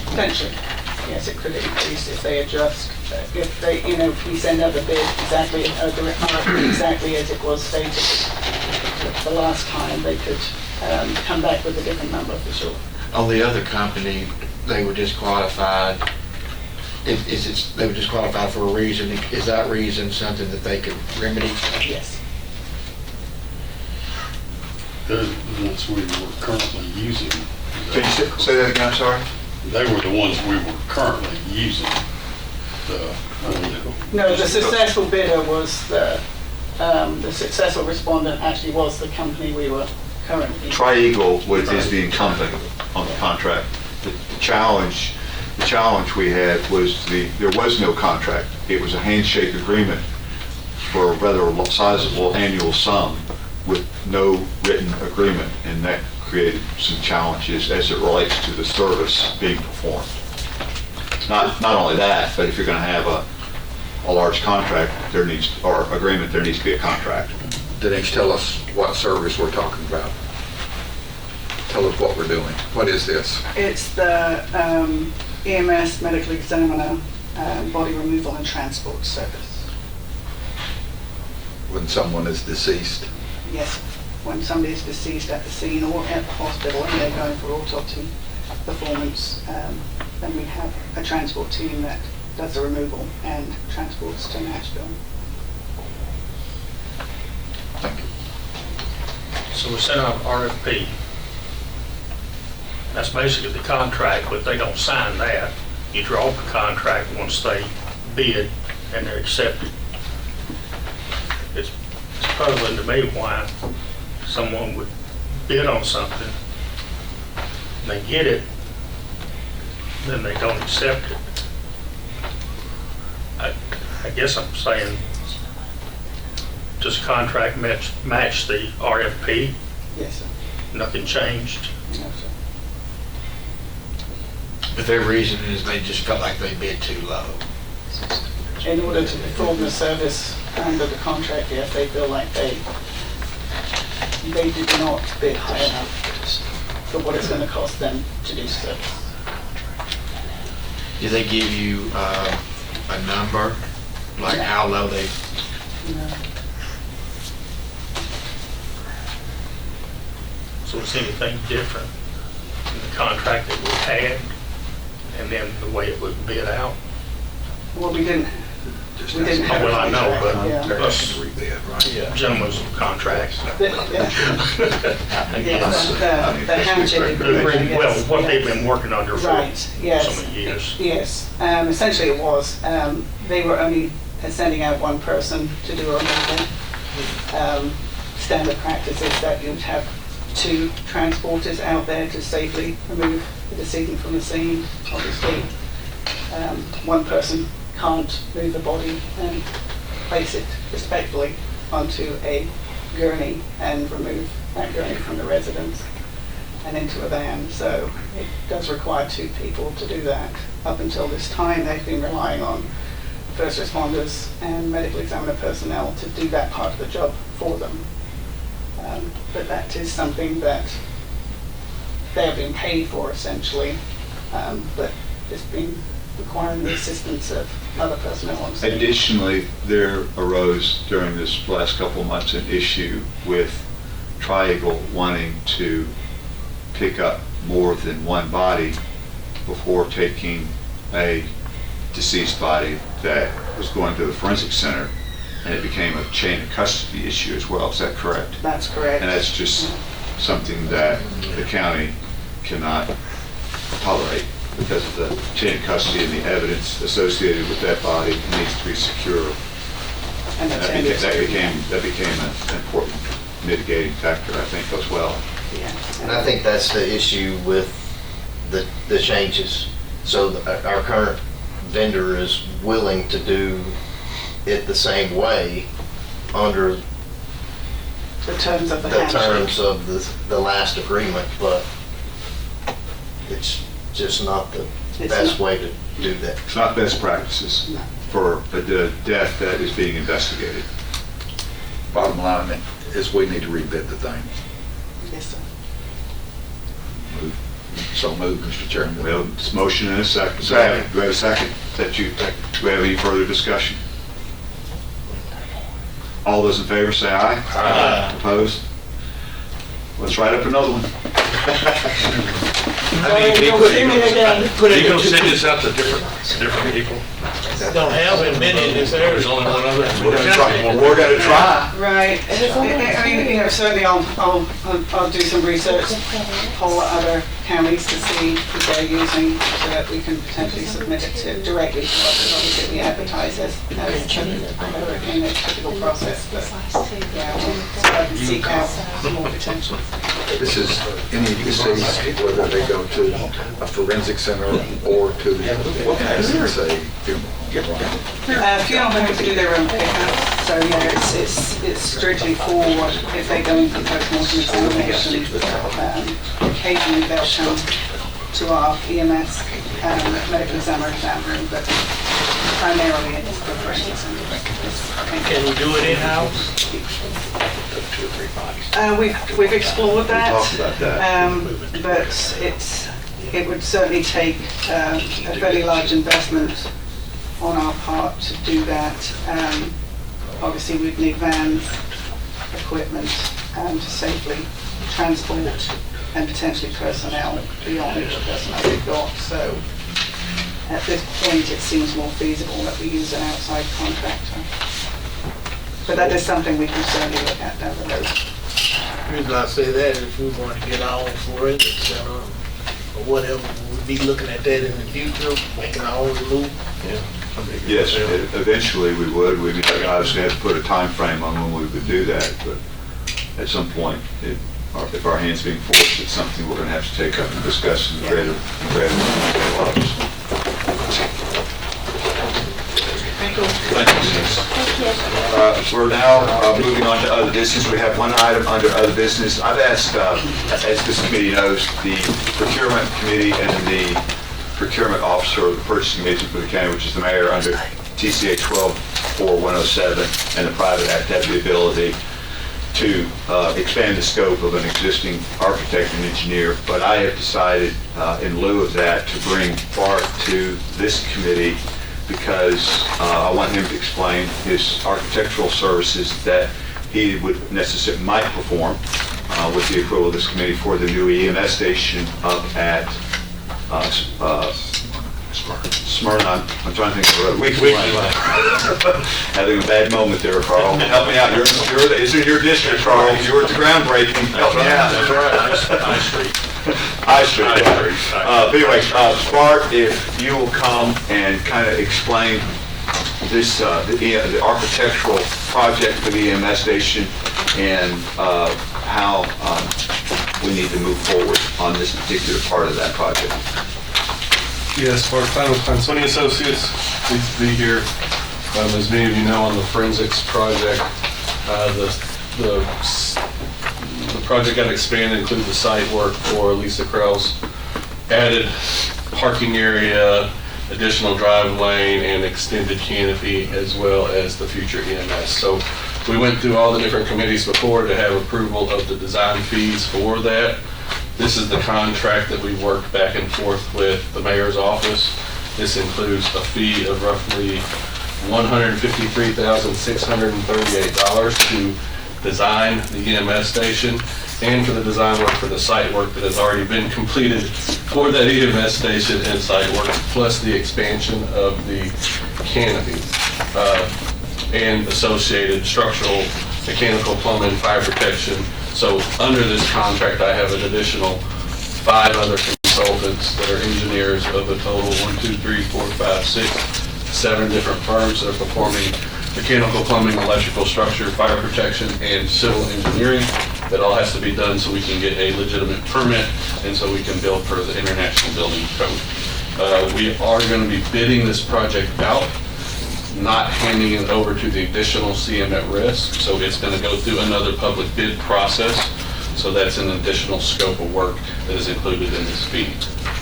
Potentially, yes, it could increase if they adjust. If they, if we send out a bid exactly, exactly as it was stated the last time, they could come back with a different number for sure. On the other company, they were disqualified they were disqualified for a reason, is that reason something that they could remedy? Yes. They're the ones we were currently using. Can you say that again, I'm sorry? They were the ones we were currently using. No, the successful bidder was the successful respondent actually was the company we were currently. Tri-Eagle is the incumbent on the contract. The challenge we had was there was no contract. It was a handshake agreement for a rather sizable annual sum with no written agreement, and that created some challenges as it relates to the service being performed. Not only that, but if you're going to have a large contract, or agreement, there needs to be a contract. Denise, tell us what service we're talking about. Tell us what we're doing. What is this? It's the EMS medical examiner body removal and transport service. When someone is deceased? Yes, when somebody is deceased at the scene or at the hospital and they're going for autopsy performance, then we have a transport team that does the removal and transports to Nashville. Thank you. So we sent out RFP. That's basically the contract, but they don't sign that. You draw up a contract once they bid and they're accepted. It's puzzling to me why someone would bid on something, they get it, then they don't accept it. I guess I'm saying, does the contract match the RFP? Yes, sir. Nothing changed? No, sir. But their reason is they just felt like they bid too low. In order to perform the service under the contract, yes, they feel like they did not bid high enough for what it's going to cost them to do service. Do they give you a number, like how low they? No. So is anything different in the contract that we had and then the way it was bid out? Well, we didn't have Well, I know, but yeah. us gentlemen's contracts. The handshake agreement, yes. Well, what they've been working under for Right, yes. so many years. Yes, essentially it was. They were only sending out one person to do a removal. Standard practice is that you'd have 2 transporters out there to safely remove the decedent from the scene. Obviously, one person can't move the body and place it respectfully onto a gurney and remove that gurney from the residence and into a van. So it does require 2 people to do that. Up until this time, they've been relying on first responders and medical examiner personnel to do that part of the job for them. But that is something that they have been paid for essentially, but it's been requiring the assistance of other personnel on scene. Additionally, there arose during this last couple of months an issue with Tri-Eagle wanting to pick up more than one body before taking a deceased body that was going to the forensic center, and it became a chain of custody issue as well. Is that correct? That's correct. And that's just something that the county cannot tolerate because of the chain of custody and the evidence associated with that body needs to be secure. And That became an important mitigating factor, I think, as well. Yeah. And I think that's the issue with the changes. So our current vendor is willing to do it the same way under The terms of the the handshake. terms of the last agreement, but it's just not the It's best not. way to do that. It's not best practices No. for a death that is being investigated. Bottom line is we need to rebid the thing. Yes, sir. So moved, Mr. Chairman. We have this motion and a second. Second. Do we have a second? Do we have any further discussion? All those in favor say aye. Aye. Opposed? Let's write up another one. Put it. You gonna send this out to different people? Don't have it many in this area. There's only one other. We're gonna try. Right. I mean, you know, certainly I'll do some research, poll other counties to see who they're using so that we can potentially submit it to directly to us. Obviously, we advertise as in a typical process, but yeah, so I can seek out some more potential. This is any EPCs, whether they go to a forensic center or to the say funeral. Funeral homes do their own pickup, so yeah, it's strictly for if they go in for post-mortem examination. Occasionally they'll come to our EMS medical exam room, but primarily it's for forensic centers. Can we do it in-house? We've explored that. We talked about that. But it would certainly take a fairly large investment on our part to do that. Obviously, we'd need vans, equipment, to safely transport and potentially personnel beyond the personnel we've got. So at this point, it seems more feasible that we use an outside contractor. But that is something we can certainly look at down the road. The reason I say that is if we want to get our own forensic center or whatever, we'll be looking at that in the future, making our own loop. Yes, eventually we would. We obviously have to put a time frame on when we would do that, but at some point, if our hands being forced, it's something we're going to have to take up and discuss in greater detail, obviously. We're now moving on to other business. We have one item under other business. I've asked, as this committee knows, the procurement committee and the procurement officer of the purchasing agent for the county, which is the mayor under TCA 12-4107, and the private act have the ability to expand the scope of an existing architect and engineer. But I have decided in lieu of that to bring Bart to this committee because I want him to explain his architectural services that he might perform with the approval of this committee for the new EMS station up at Smyrna. I'm trying to think of the road. Weekly Lane. Having a bad moment there, Carl. Help me out. It's in your district, Carl. You were at the groundbreaking. Help me out. That's right, I Street. I Street. But anyway, Bart, if you will come and kind of explain this, the architectural project for the EMS station and how we need to move forward on this particular part of that project. Yes, Bart Klein with Sony Associates, pleased to be here. As many of you know, on the forensics project, the project got expanded, included the site work for Lisa Krell's added parking area, additional drive lane, and extended canopy, as well as the future EMS. So we went through all the different committees before to have approval of the design fees for that. This is the contract that we worked back and forth with the mayor's office. This includes a fee of roughly $153,638 to design the EMS station and for the design work for the site work that has already been completed for that EMS station and site work, plus the expansion of the canopy and associated structural, mechanical, plumbing, fire protection. So under this contract, I have an additional 5 other consultants that are engineers of a total 7 different firms that are performing mechanical, plumbing, electrical, structure, fire protection, and civil engineering. That all has to be done so we can get a legitimate permit and so we can build per the International Building Code. We are going to be bidding this project out, not handing it over to the additional CM at risk. So it's going to go through another public bid process. So that's an additional scope of work that is included in this fee.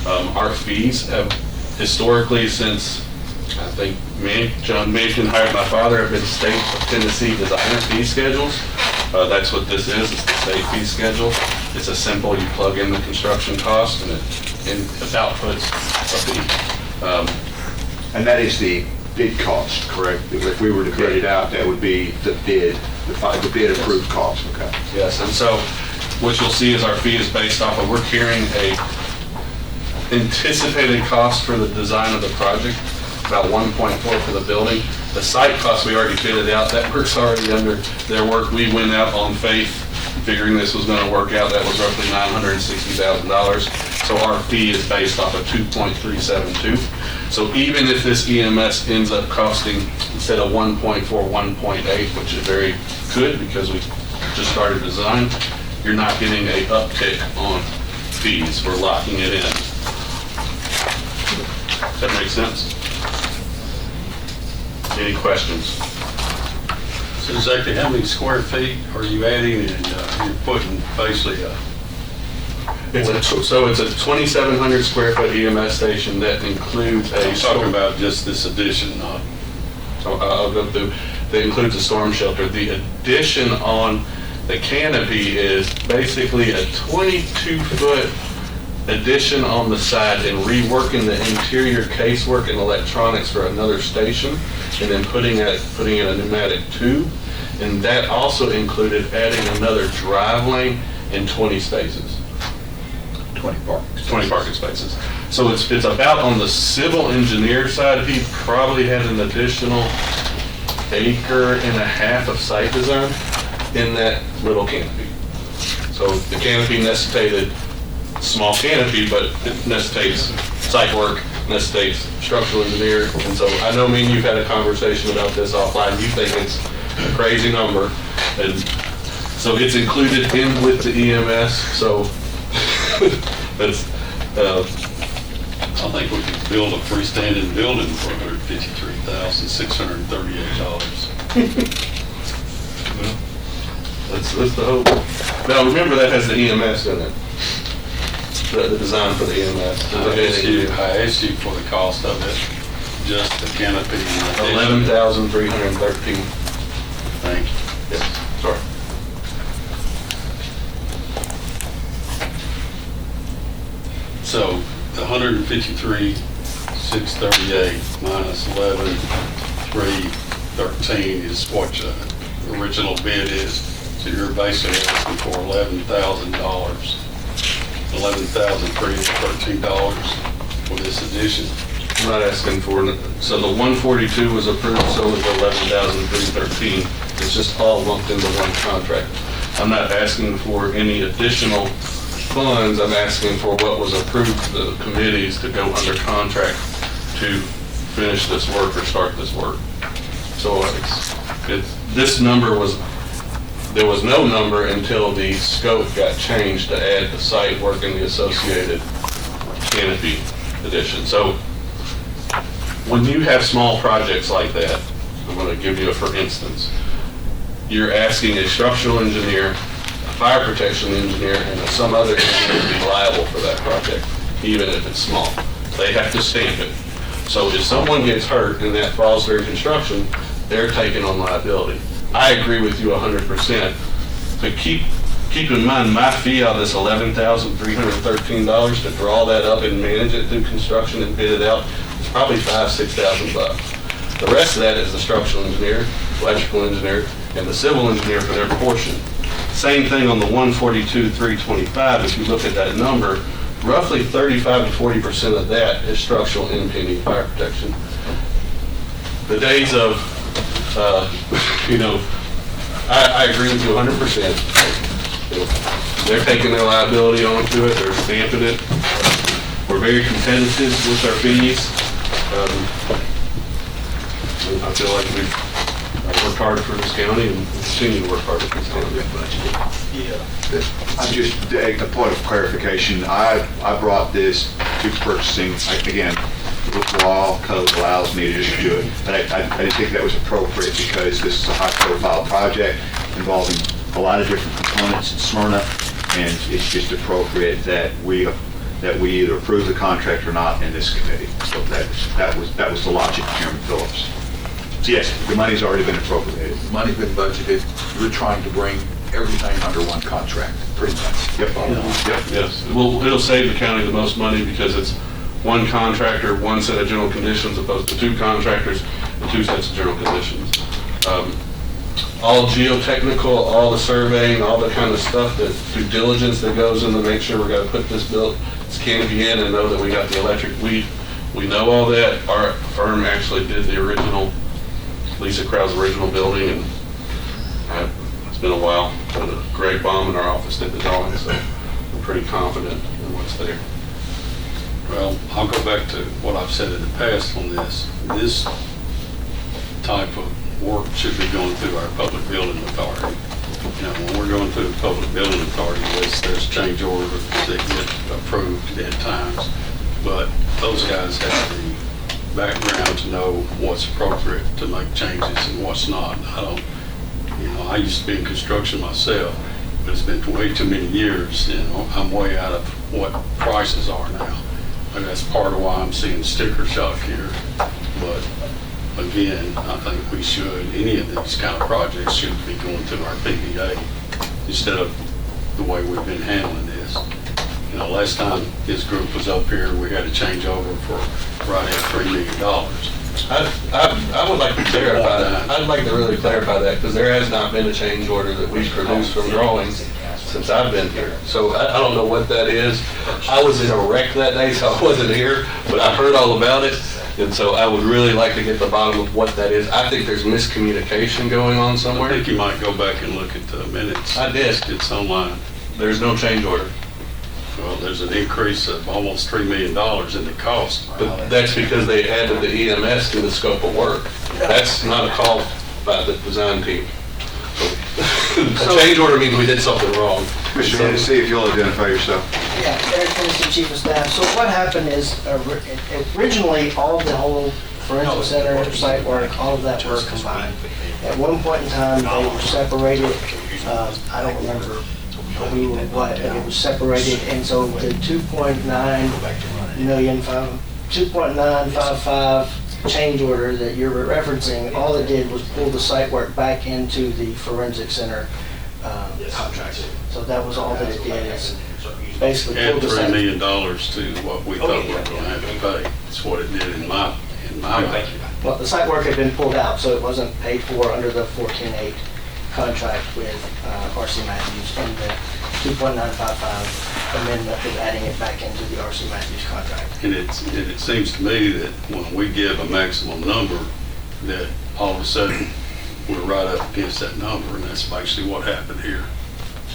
Our fees have historically, since I think John Macon hired my father, have been state of Tennessee designer fee schedules. That's what this is. It's the state fee schedule. It's a simple, you plug in the construction cost and it outputs a fee. And that is the bid cost, correct? If we were to bid it out, that would be the bid approved cost, okay? Yes, and so what you'll see is our fee is based off of, we're carrying a anticipated cost for the design of the project, about 1.4 for the building. The site cost, we already fitted out, that work's already under their work. We went out on faith, figuring this was gonna work out. That was roughly $960,000. So our fee is based off of 2.372. So even if this EMS ends up costing, instead of 1.4, 1.8, which is very good because we just started design, you're not getting a uptick on fees. We're locking it in. Does that make sense? Any questions? So exactly how many square feet are you adding, and you're putting basically a, So it's a 2,700 square foot EMS station that includes a. I'm talking about just this addition, not, I'll go through, that includes a storm shelter. The addition on the canopy is basically a 22-foot addition on the side and reworking the interior casework and electronics for another station, and then putting in a pneumatic tube. And that also included adding another drive lane and 20 spaces. 20 parking spaces. So it's about, on the civil engineer side, he probably had an additional 1.5 acres of site design in that little canopy. So the canopy necessitated small canopy, but it necessitates site work, necessitates structural engineer. And so I know me and you've had a conversation about this offline. You think it's a crazy number. And so it's included in with the EMS. So that's, I think we could build a freestanding building for $153,638. that's the hope. Now remember, that has the EMS in it. The design for the EMS. I asked you for the cost of it, just the canopy. $11,313. Thank you. Yes, sorry. So the 153,638 minus 11,313 is what the original bid is. So you're basically asking for $11,000, $11,313 for this addition. I'm not asking for it. So the 142 was approved, so was the 11,313. It's just all lumped into one contract. I'm not asking for any additional funds. I'm asking for what was approved to the committees to go under contract to finish this work or start this work. So this number was, there was no number until the scope got changed to add the site work and the associated canopy addition. So when you have small projects like that, I'm going to give you a for instance. You're asking a structural engineer, a fire protection engineer, and some other engineer to be liable for that project, even if it's small. They have to stamp it. So if someone gets hurt and that falls through construction, they're taking on liability. I agree with you 100%, but keep in mind my fee on this $11,313 to draw that up and manage it through construction and bid it out is probably $5,000-6,000. The rest of that is the structural engineer, electrical engineer, and the civil engineer for their portion. Same thing on the 142,325. If you look at that number, roughly 35 to 40% of that is structural impending fire protection. The days of, I agree with you 100%. They're taking their liability onto it, they're stamping it. We're very competitive with our fees. I feel like we've worked hard for this county and continue to work hard for this county. I just, a point of clarification, I brought this to purchasing, again, the law code allows me to just do it, but I didn't think that was appropriate because this is a high-profile project involving a lot of different components in Smyrna, and it's just appropriate that we either approve the contract or not in this committee. So that was the logic, Chairman Phillips. So yes, the money's already been appropriated. Money's been budgeted. We're trying to bring everything under one contract, pretty much. Yep. Yes, well, it'll save the county the most money because it's one contractor, one set of general conditions, opposed to two contractors and two sets of general conditions. all geotechnical, all the surveying, all the kind of stuff, that due diligence that goes in to make sure we're gonna put this canopy in and know that we got the electric. We know all that. Our firm actually did the original, Lisa Krau's original building, and it's been a while. But Greg Baum in our office did the drawing, so I'm pretty confident in what's there. Well, I'll go back to what I've said in the past on this. This type of work should be going through our public building authority. You know, when we're going through the public building authority list, there's change orders that get approved at times. But those guys have the background to know what's appropriate to make changes and what's not. I used to be in construction myself, but it's been way too many years, I'm way out of what prices are now. And that's part of why I'm seeing sticker shock here. But again, I think we should, any of these kind of projects should be going through our PBA instead of the way we've been handling this. Last time his group was up here, we had a changeover for right at $3 million. I would like to clarify that. I'd like to really clarify that, because there has not been a change order that we've produced from drawings since I've been here. So I don't know what that is. I was in a wreck that day, so I wasn't here, but I heard all about it. And so I would really like to get to the bottom of what that is. I think there's miscommunication going on somewhere. I think you might go back and look at the minutes. I did. It's online. There's no change order. Well, there's an increase of almost $3 million in the cost. But that's because they added the EMS to the scope of work. That's not a call by the design team. A change order means we did something wrong. Mr. Hennessy, if you'll identify yourself. Yeah, Eric Hennessy, Chief of Staff. So what happened is, originally, all of the whole forensic center, site work, all of that were combined. At one point in time, they were separated. I don't remember who or what, but it was separated, and so the 2.955 change order that you're referencing, all it did was pull the site work back into the forensic center contract. So that was all that it did, is basically Add pull the $3 site. million to what we thought we were going to have to pay. That's what it did in my mind. Well, the site work had been pulled out, so it wasn't paid for under the 14.8 contract with RC Matthews, and the 2.955 amendment was adding it back into the RC Matthews contract. And it seems to me that when we give a maximum number, that all of a sudden we're right up against that number, and that's basically what happened here.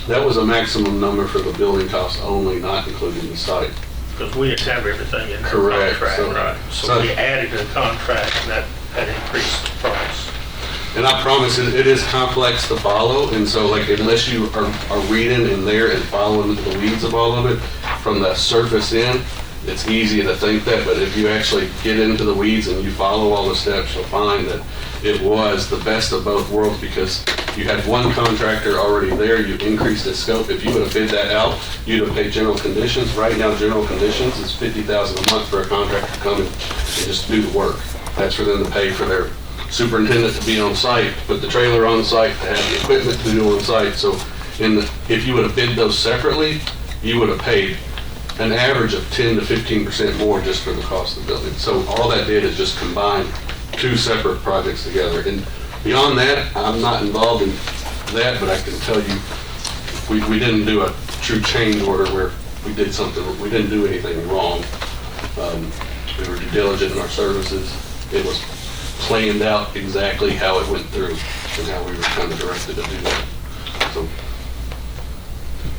That was a maximum number for the building cost only, not including the site. Because we didn't have everything in the Correct. contract, right? So we added to the contract, and that increased the price. And I promise it is complex to follow, and so like unless you are reading in there and following the weeds of all of it from the surface in, it's easy to think that, but if you actually get into the weeds and you follow all the steps, you'll find that it was the best of both worlds, because you had one contractor already there, you increased the scope. If you would have bid that out, you'd have paid general conditions. Right now, general conditions is $50,000 a month for a contractor to come and just do the work. That's for them to pay for their superintendent to be on site, put the trailer on site, to have the equipment to do on site. So if you would have bid those separately, you would have paid an average of 10 to 15% more just for the cost of the building. So all that did is just combine two separate projects together. And beyond that, I'm not involved in that, but I can tell you, we didn't do a true change order where we did something, we didn't do anything wrong. We were due diligent in our services. It was planned out exactly how it went through and how we were kind of directed to do that. So,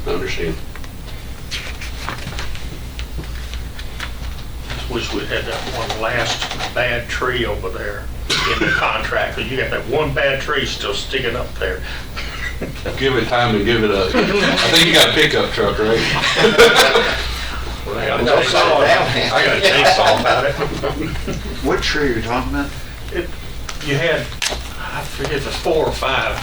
I understand. Just wish we had that one last bad tree over there in the contract, because you got that one bad tree still sticking up there. Give it time and give it a, I think you got a pickup truck, right? I got a chainsaw about it. What tree are you talking about? You had, I forget if it's 4 or 5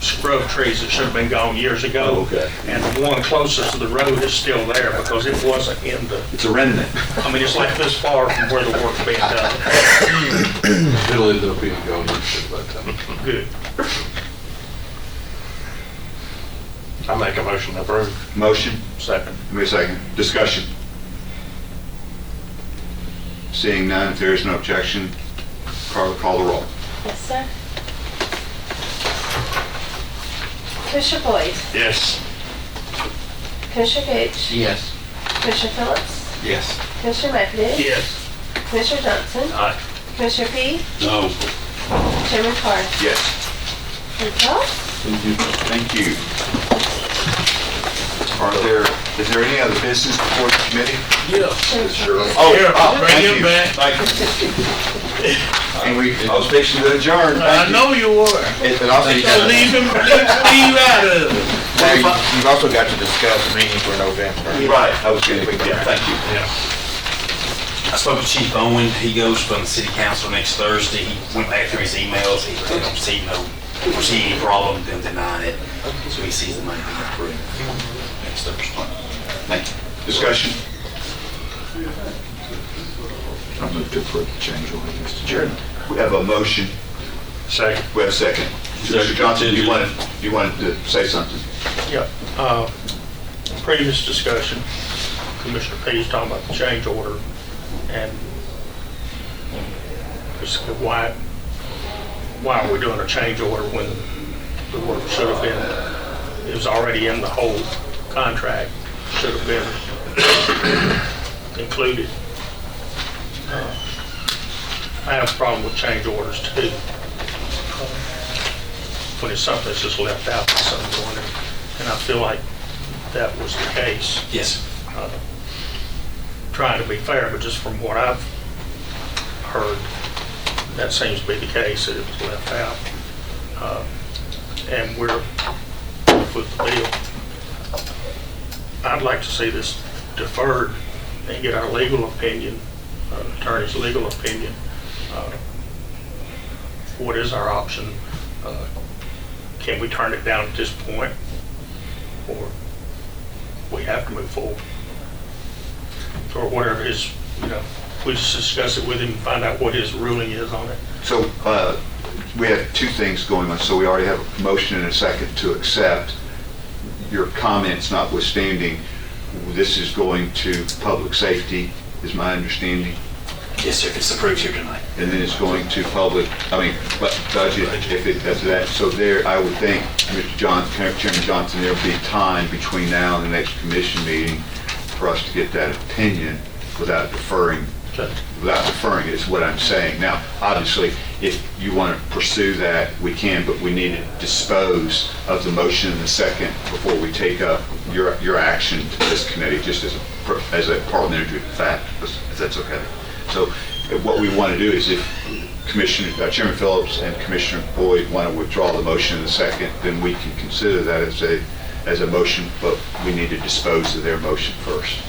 scrub trees that should have been gone years ago. Oh, okay. And the one closest to the road is still there because it wasn't in the, It's a remnant. I mean, it's like this far from where the work's being done. It'll end up being gone by the time. Good. I make a motion to approve. Motion. Second. Give me a second. Discussion. Seeing none, if there is no objection, Carla, call the roll. Yes, sir. Commissioner Boyd, Yes. Commissioner Gage, Yes. Commissioner Phillips, Yes. Commissioner McAdoo, Yes. Commissioner Johnson, Aye. Commissioner Fee, No. Chairman Carr. Yes. That's all. Thank you. Is there any other business before the committee? Yeah. Sure. Bring Thank him you. back. Thank you. And I was fixing to adjourn. I Thank you. know you were. And also, you So leave him, leave out of it. you've also got to discuss the meeting for November. Right, I was getting, yeah, thank you. I spoke with Chief Owen. He goes from the city council next Thursday. He went back through his emails. He don't foresee any problem, them denying it. So he sees the money being approved next Thursday. Thank you. Discussion? I move to approve the change order, Mr. Chairman. We have a motion. Second. We have a second. Mr. Johnson, you wanted to say something? Yeah, previous discussion, Commissioner Page talking about the change order and basically why are we doing a change order when the work should have been, it was already in the whole contract, should have been included. I have a problem with change orders too. When it's something that's just left out for some point, and I feel like that was the case. Yes. Trying to be fair, but just from what I've heard, that seems to be the case, that it was left out. And we're with the bill. I'd like to see this deferred and get our legal opinion, attorney's legal opinion. What is our option? Can we turn it down at this point? Or we have to move forward? Or whatever his, we just discuss it with him and find out what his ruling is on it. So we have two things going on. So we already have a motion and a second to accept. Your comments notwithstanding, this is going to public safety, is my understanding. Yes, sir, if it's approved here tonight. And then it's going to budget if it does that. So there, I would think, Chairman Johnson, there'll be time between now and the next commission meeting for us to get that opinion without deferring. Without deferring is what I'm saying. Now, obviously, if you want to pursue that, we can, but we need to dispose of the motion in a second before we take up your action to this committee, just as a parliamentary fact, if that's okay. So what we want to do is if Chairman Phillips and Commissioner Boyd want to withdraw the motion in a second, then we can consider that as a motion, but we need to dispose of their motion first.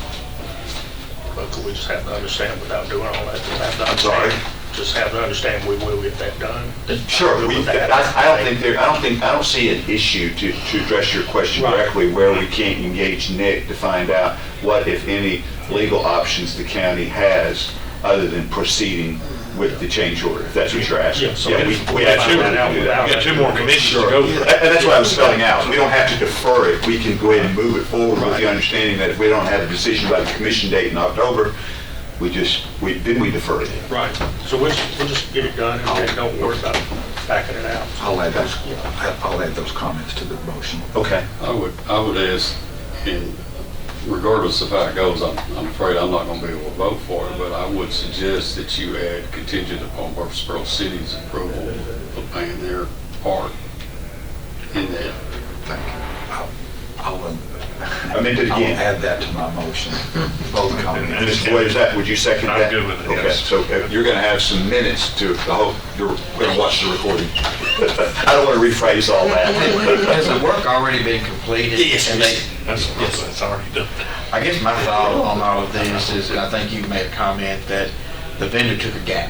But could we just have to understand without doing all that? I'm sorry? Just have to understand we will get that done. Sure. I don't see an issue to address your question directly where we can't engage Nick to find out what, if any, legal options the county has other than proceeding with the change order, if that's what you're asking. Yeah, so we absolutely do that. We got two more commissions to go through. And that's what I was spelling out. We don't have to defer it. We can go ahead and move it forward with the understanding that if we don't have a decision by the commission date in October, we defer it. Right. So we'll just get it done and don't worry about backing it out. I'll add those comments to the motion. Okay. I would ask, and regardless of how it goes, I'm afraid I'm not going to be able to vote for it, but I would suggest that you add contingent upon Murfreesboro City's approval of paying their part in that. Thank you. I'll Amend it again. I'll add that to my motion. Both comments. Mr. Boyd, would you second that? I'm good with it, Okay, yes. so you're going to have some minutes to, I hope you're going to watch the recording. I don't want to rephrase all that. Has the work already been completed? Yes, And yes. That's already done. I guess my thought on all of this is, and I think you made a comment that the vendor took a gap.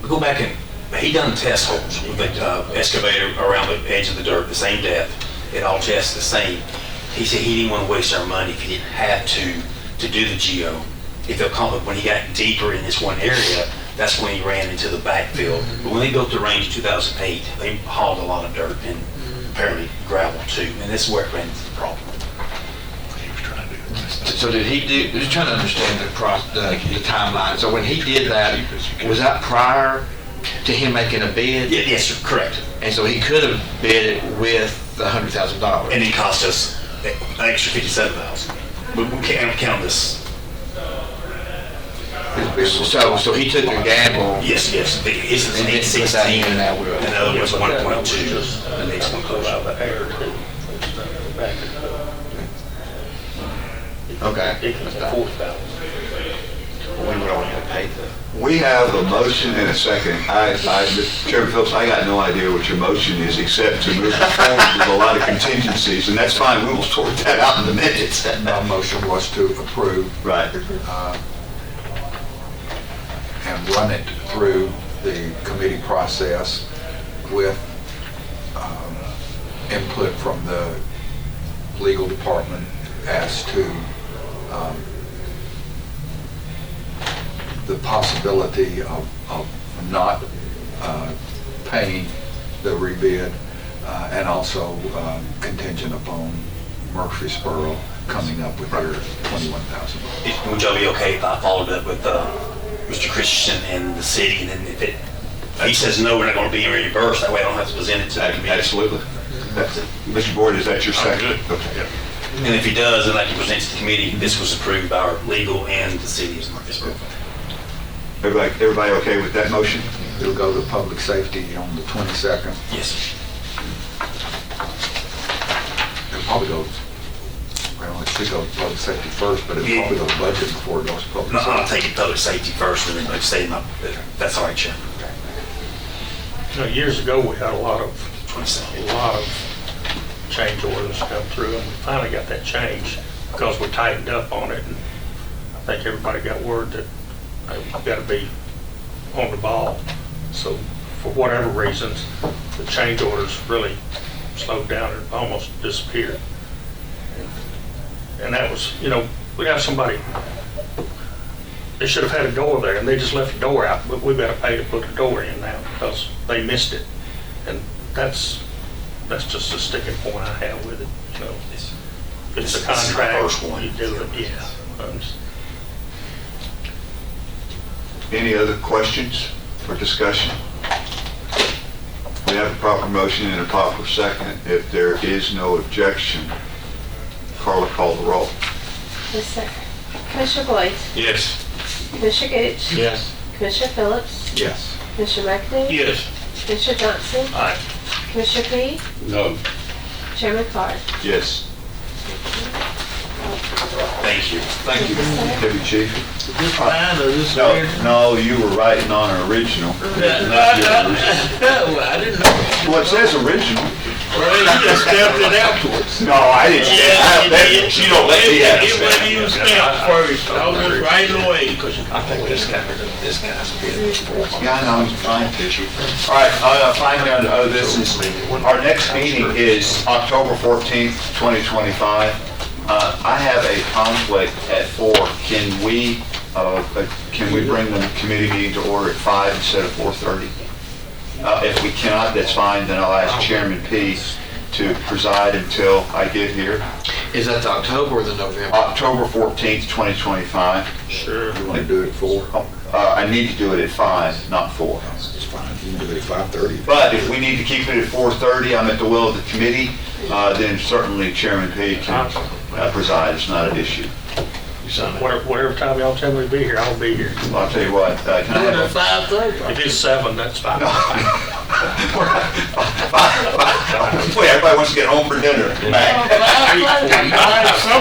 Go back and, he done test holes with the excavator around the edge of the dirt, the same depth. It all tests the same. He said he didn't want to waste our money if he didn't have to do the geo. When he got deeper in this one area, that's when he ran into the backfill. But when they built the range in 2008, they hauled a lot of dirt and apparently gravel too, and this is where it ran into the problem. So did he do, just trying to understand the timeline. So when he did that, was that prior to him making a bid? Yes, sir, correct. And so he could have bid it with the $100,000. And it cost us an extra 57,000. We can't count this. So he took a gamble. Yes. His is And then put that 816, in, and now we're- and the other was 1.2. The next one Pull out closer. the air too. Back Okay. it comes to 4,000. We would only have paid the. We have a motion and a second. Chairman Phillips, I got no idea what your motion is, except to move forward with a lot of contingencies, and that's fine, we will sort that out in the minutes. My motion was to approve Right. and run it through the committee process with input from the legal department as to the possibility of not paying the rebid, and also contingent upon Murfreesboro coming up with their $21,000. Would y'all be okay if I followed up with Mr. Christensen and the city, and then if he says no, we're not going to be reimbursed, that way I don't have to present it to the committee? Absolutely. Mr. Board, is that your second? Okay. And if he does, then I can present to the committee, this was approved by our legal and the city of Murfreesboro. Everybody okay with that motion? It'll go to public safety on the 22nd. Yes. It'll probably go, well, it should go to public safety first, but it'll Yeah. probably go to budget before it goes to public No, I'll safety. take it public safety first, and then like say that's all right, Chairman. You know, years ago, we had a lot of 22nd. change orders come through, and we finally got that change because we tightened up on it. And I think everybody got word that we've got to be on the ball. So for whatever reasons, the change orders really slowed down and almost disappeared. And that was, we'd have somebody, they should have had a door there, and they just left the door out, but we've got to pay to put the door in now because they missed it. And that's just a sticking point I have with it, It's a This is my contract, first one. you do it, yeah. Any other questions or discussion? We have a proper motion and a proper second. If there is no objection, Carla, call the roll. Yes, sir. Commissioner Boyd, Yes. Commissioner Gooch, Yes. Commissioner Phillips, Yes. Commissioner McNamee, Yes. Commissioner Johnson, Aye. Commissioner Pease, No. Chairman Carr. Yes. Thank you. Thank you, Deputy Chief. This line or this No, original? no, you were writing on an original, not yours. Well, I didn't know. Well, it says original. Well, you just stamped it afterwards. No, I didn't. She don't let me have It wasn't even stamped first. I was just writing away. I think this guy's bid for. Yeah, I know, I'm fine, tissue. All right, finally on to other business. Our next meeting is October 14th, 2025. I have a conflict at 4. Can we bring the committee meeting to order at 5 instead of 4:30? If we cannot, that's fine, then I'll ask Chairman P. to preside until I get here. Is that the October or the November? October 14th, 2025. Sure. You want to do it at 4? I need to do it at 5, not 4. It's fine. You can do it at 5:30. But if we need to keep it at 4:30, I'm at the will of the committee, then certainly Chairman P. can preside. It's not an issue. Whatever time y'all tell me to be here, I'll be here. Well, I'll tell you what, can I Do it have at a... 5:30. If it's 7, that's fine. Boy, everybody wants to get home for dinner. Something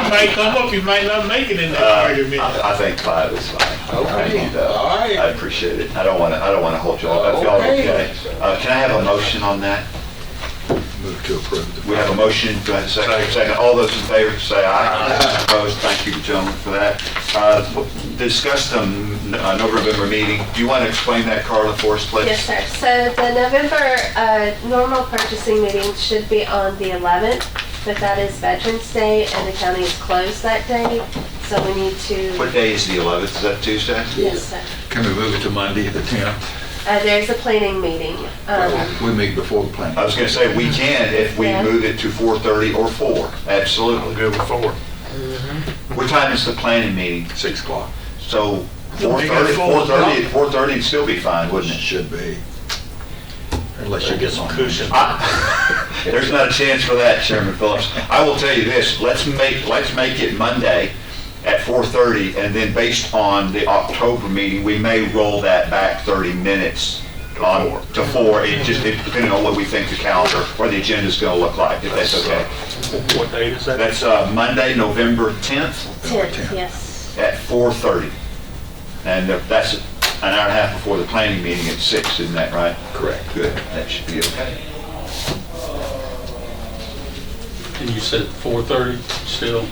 might come up, you might not make it in that 30 minutes. I think 5 is fine. Okay, And, all right. I appreciate it. I don't want to hold you all. If y'all okay. Can I have a motion on that? Move to approve. We have a motion, do I have a second? Second. All those in favor say aye. Opposed, thank you, gentlemen, for that. Discuss the November meeting. Do you want to explain that, Carla, for us, please? Yes, sir. So the November normal purchasing meeting should be on the 11th, but that is Veterans Day and the county is closed that day. So we need to... What day is the 11th? Is that Tuesday? Yes, sir. Can we move it to Monday, the 10th? There's a planning meeting. We meet before the planning. I was going to say, we can if we Yeah. move it to 4:30 or 4. Absolutely. Good with 4. What time is the planning meeting? 6 o'clock. So Make it 4:30 4:30 would still be fine, wouldn't it? Should be. Unless you Get some on- cushion. There's not a chance for that, Chairman Phillips. I will tell you this, let's make it Monday at 4:30, and then based on the October meeting, we may roll that back 30 minutes to 4, depending on what we think the calendar or the agenda's gonna look like, if that's okay. What date is that? That's Monday, November 10th 10th, yes. at 4:30. And that's an hour and a half before the planning meeting at 6, isn't that right? Correct. Good, that should be okay. And you said 4:30 still?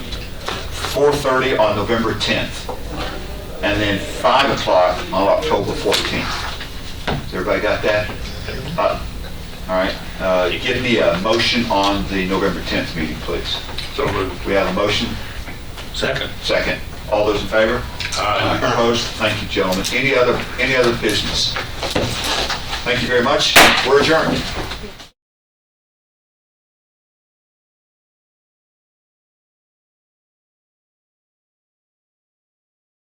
4:30 on November 10th, and then 5 o'clock on October 14th. Everybody got that? All right, give me a motion on the November 10th meeting, please. So moved. We have a motion? Second. Second. All those in favor? Aye. Opposed? Thank you, gentlemen. Any other business? Thank you very much. We're adjourned.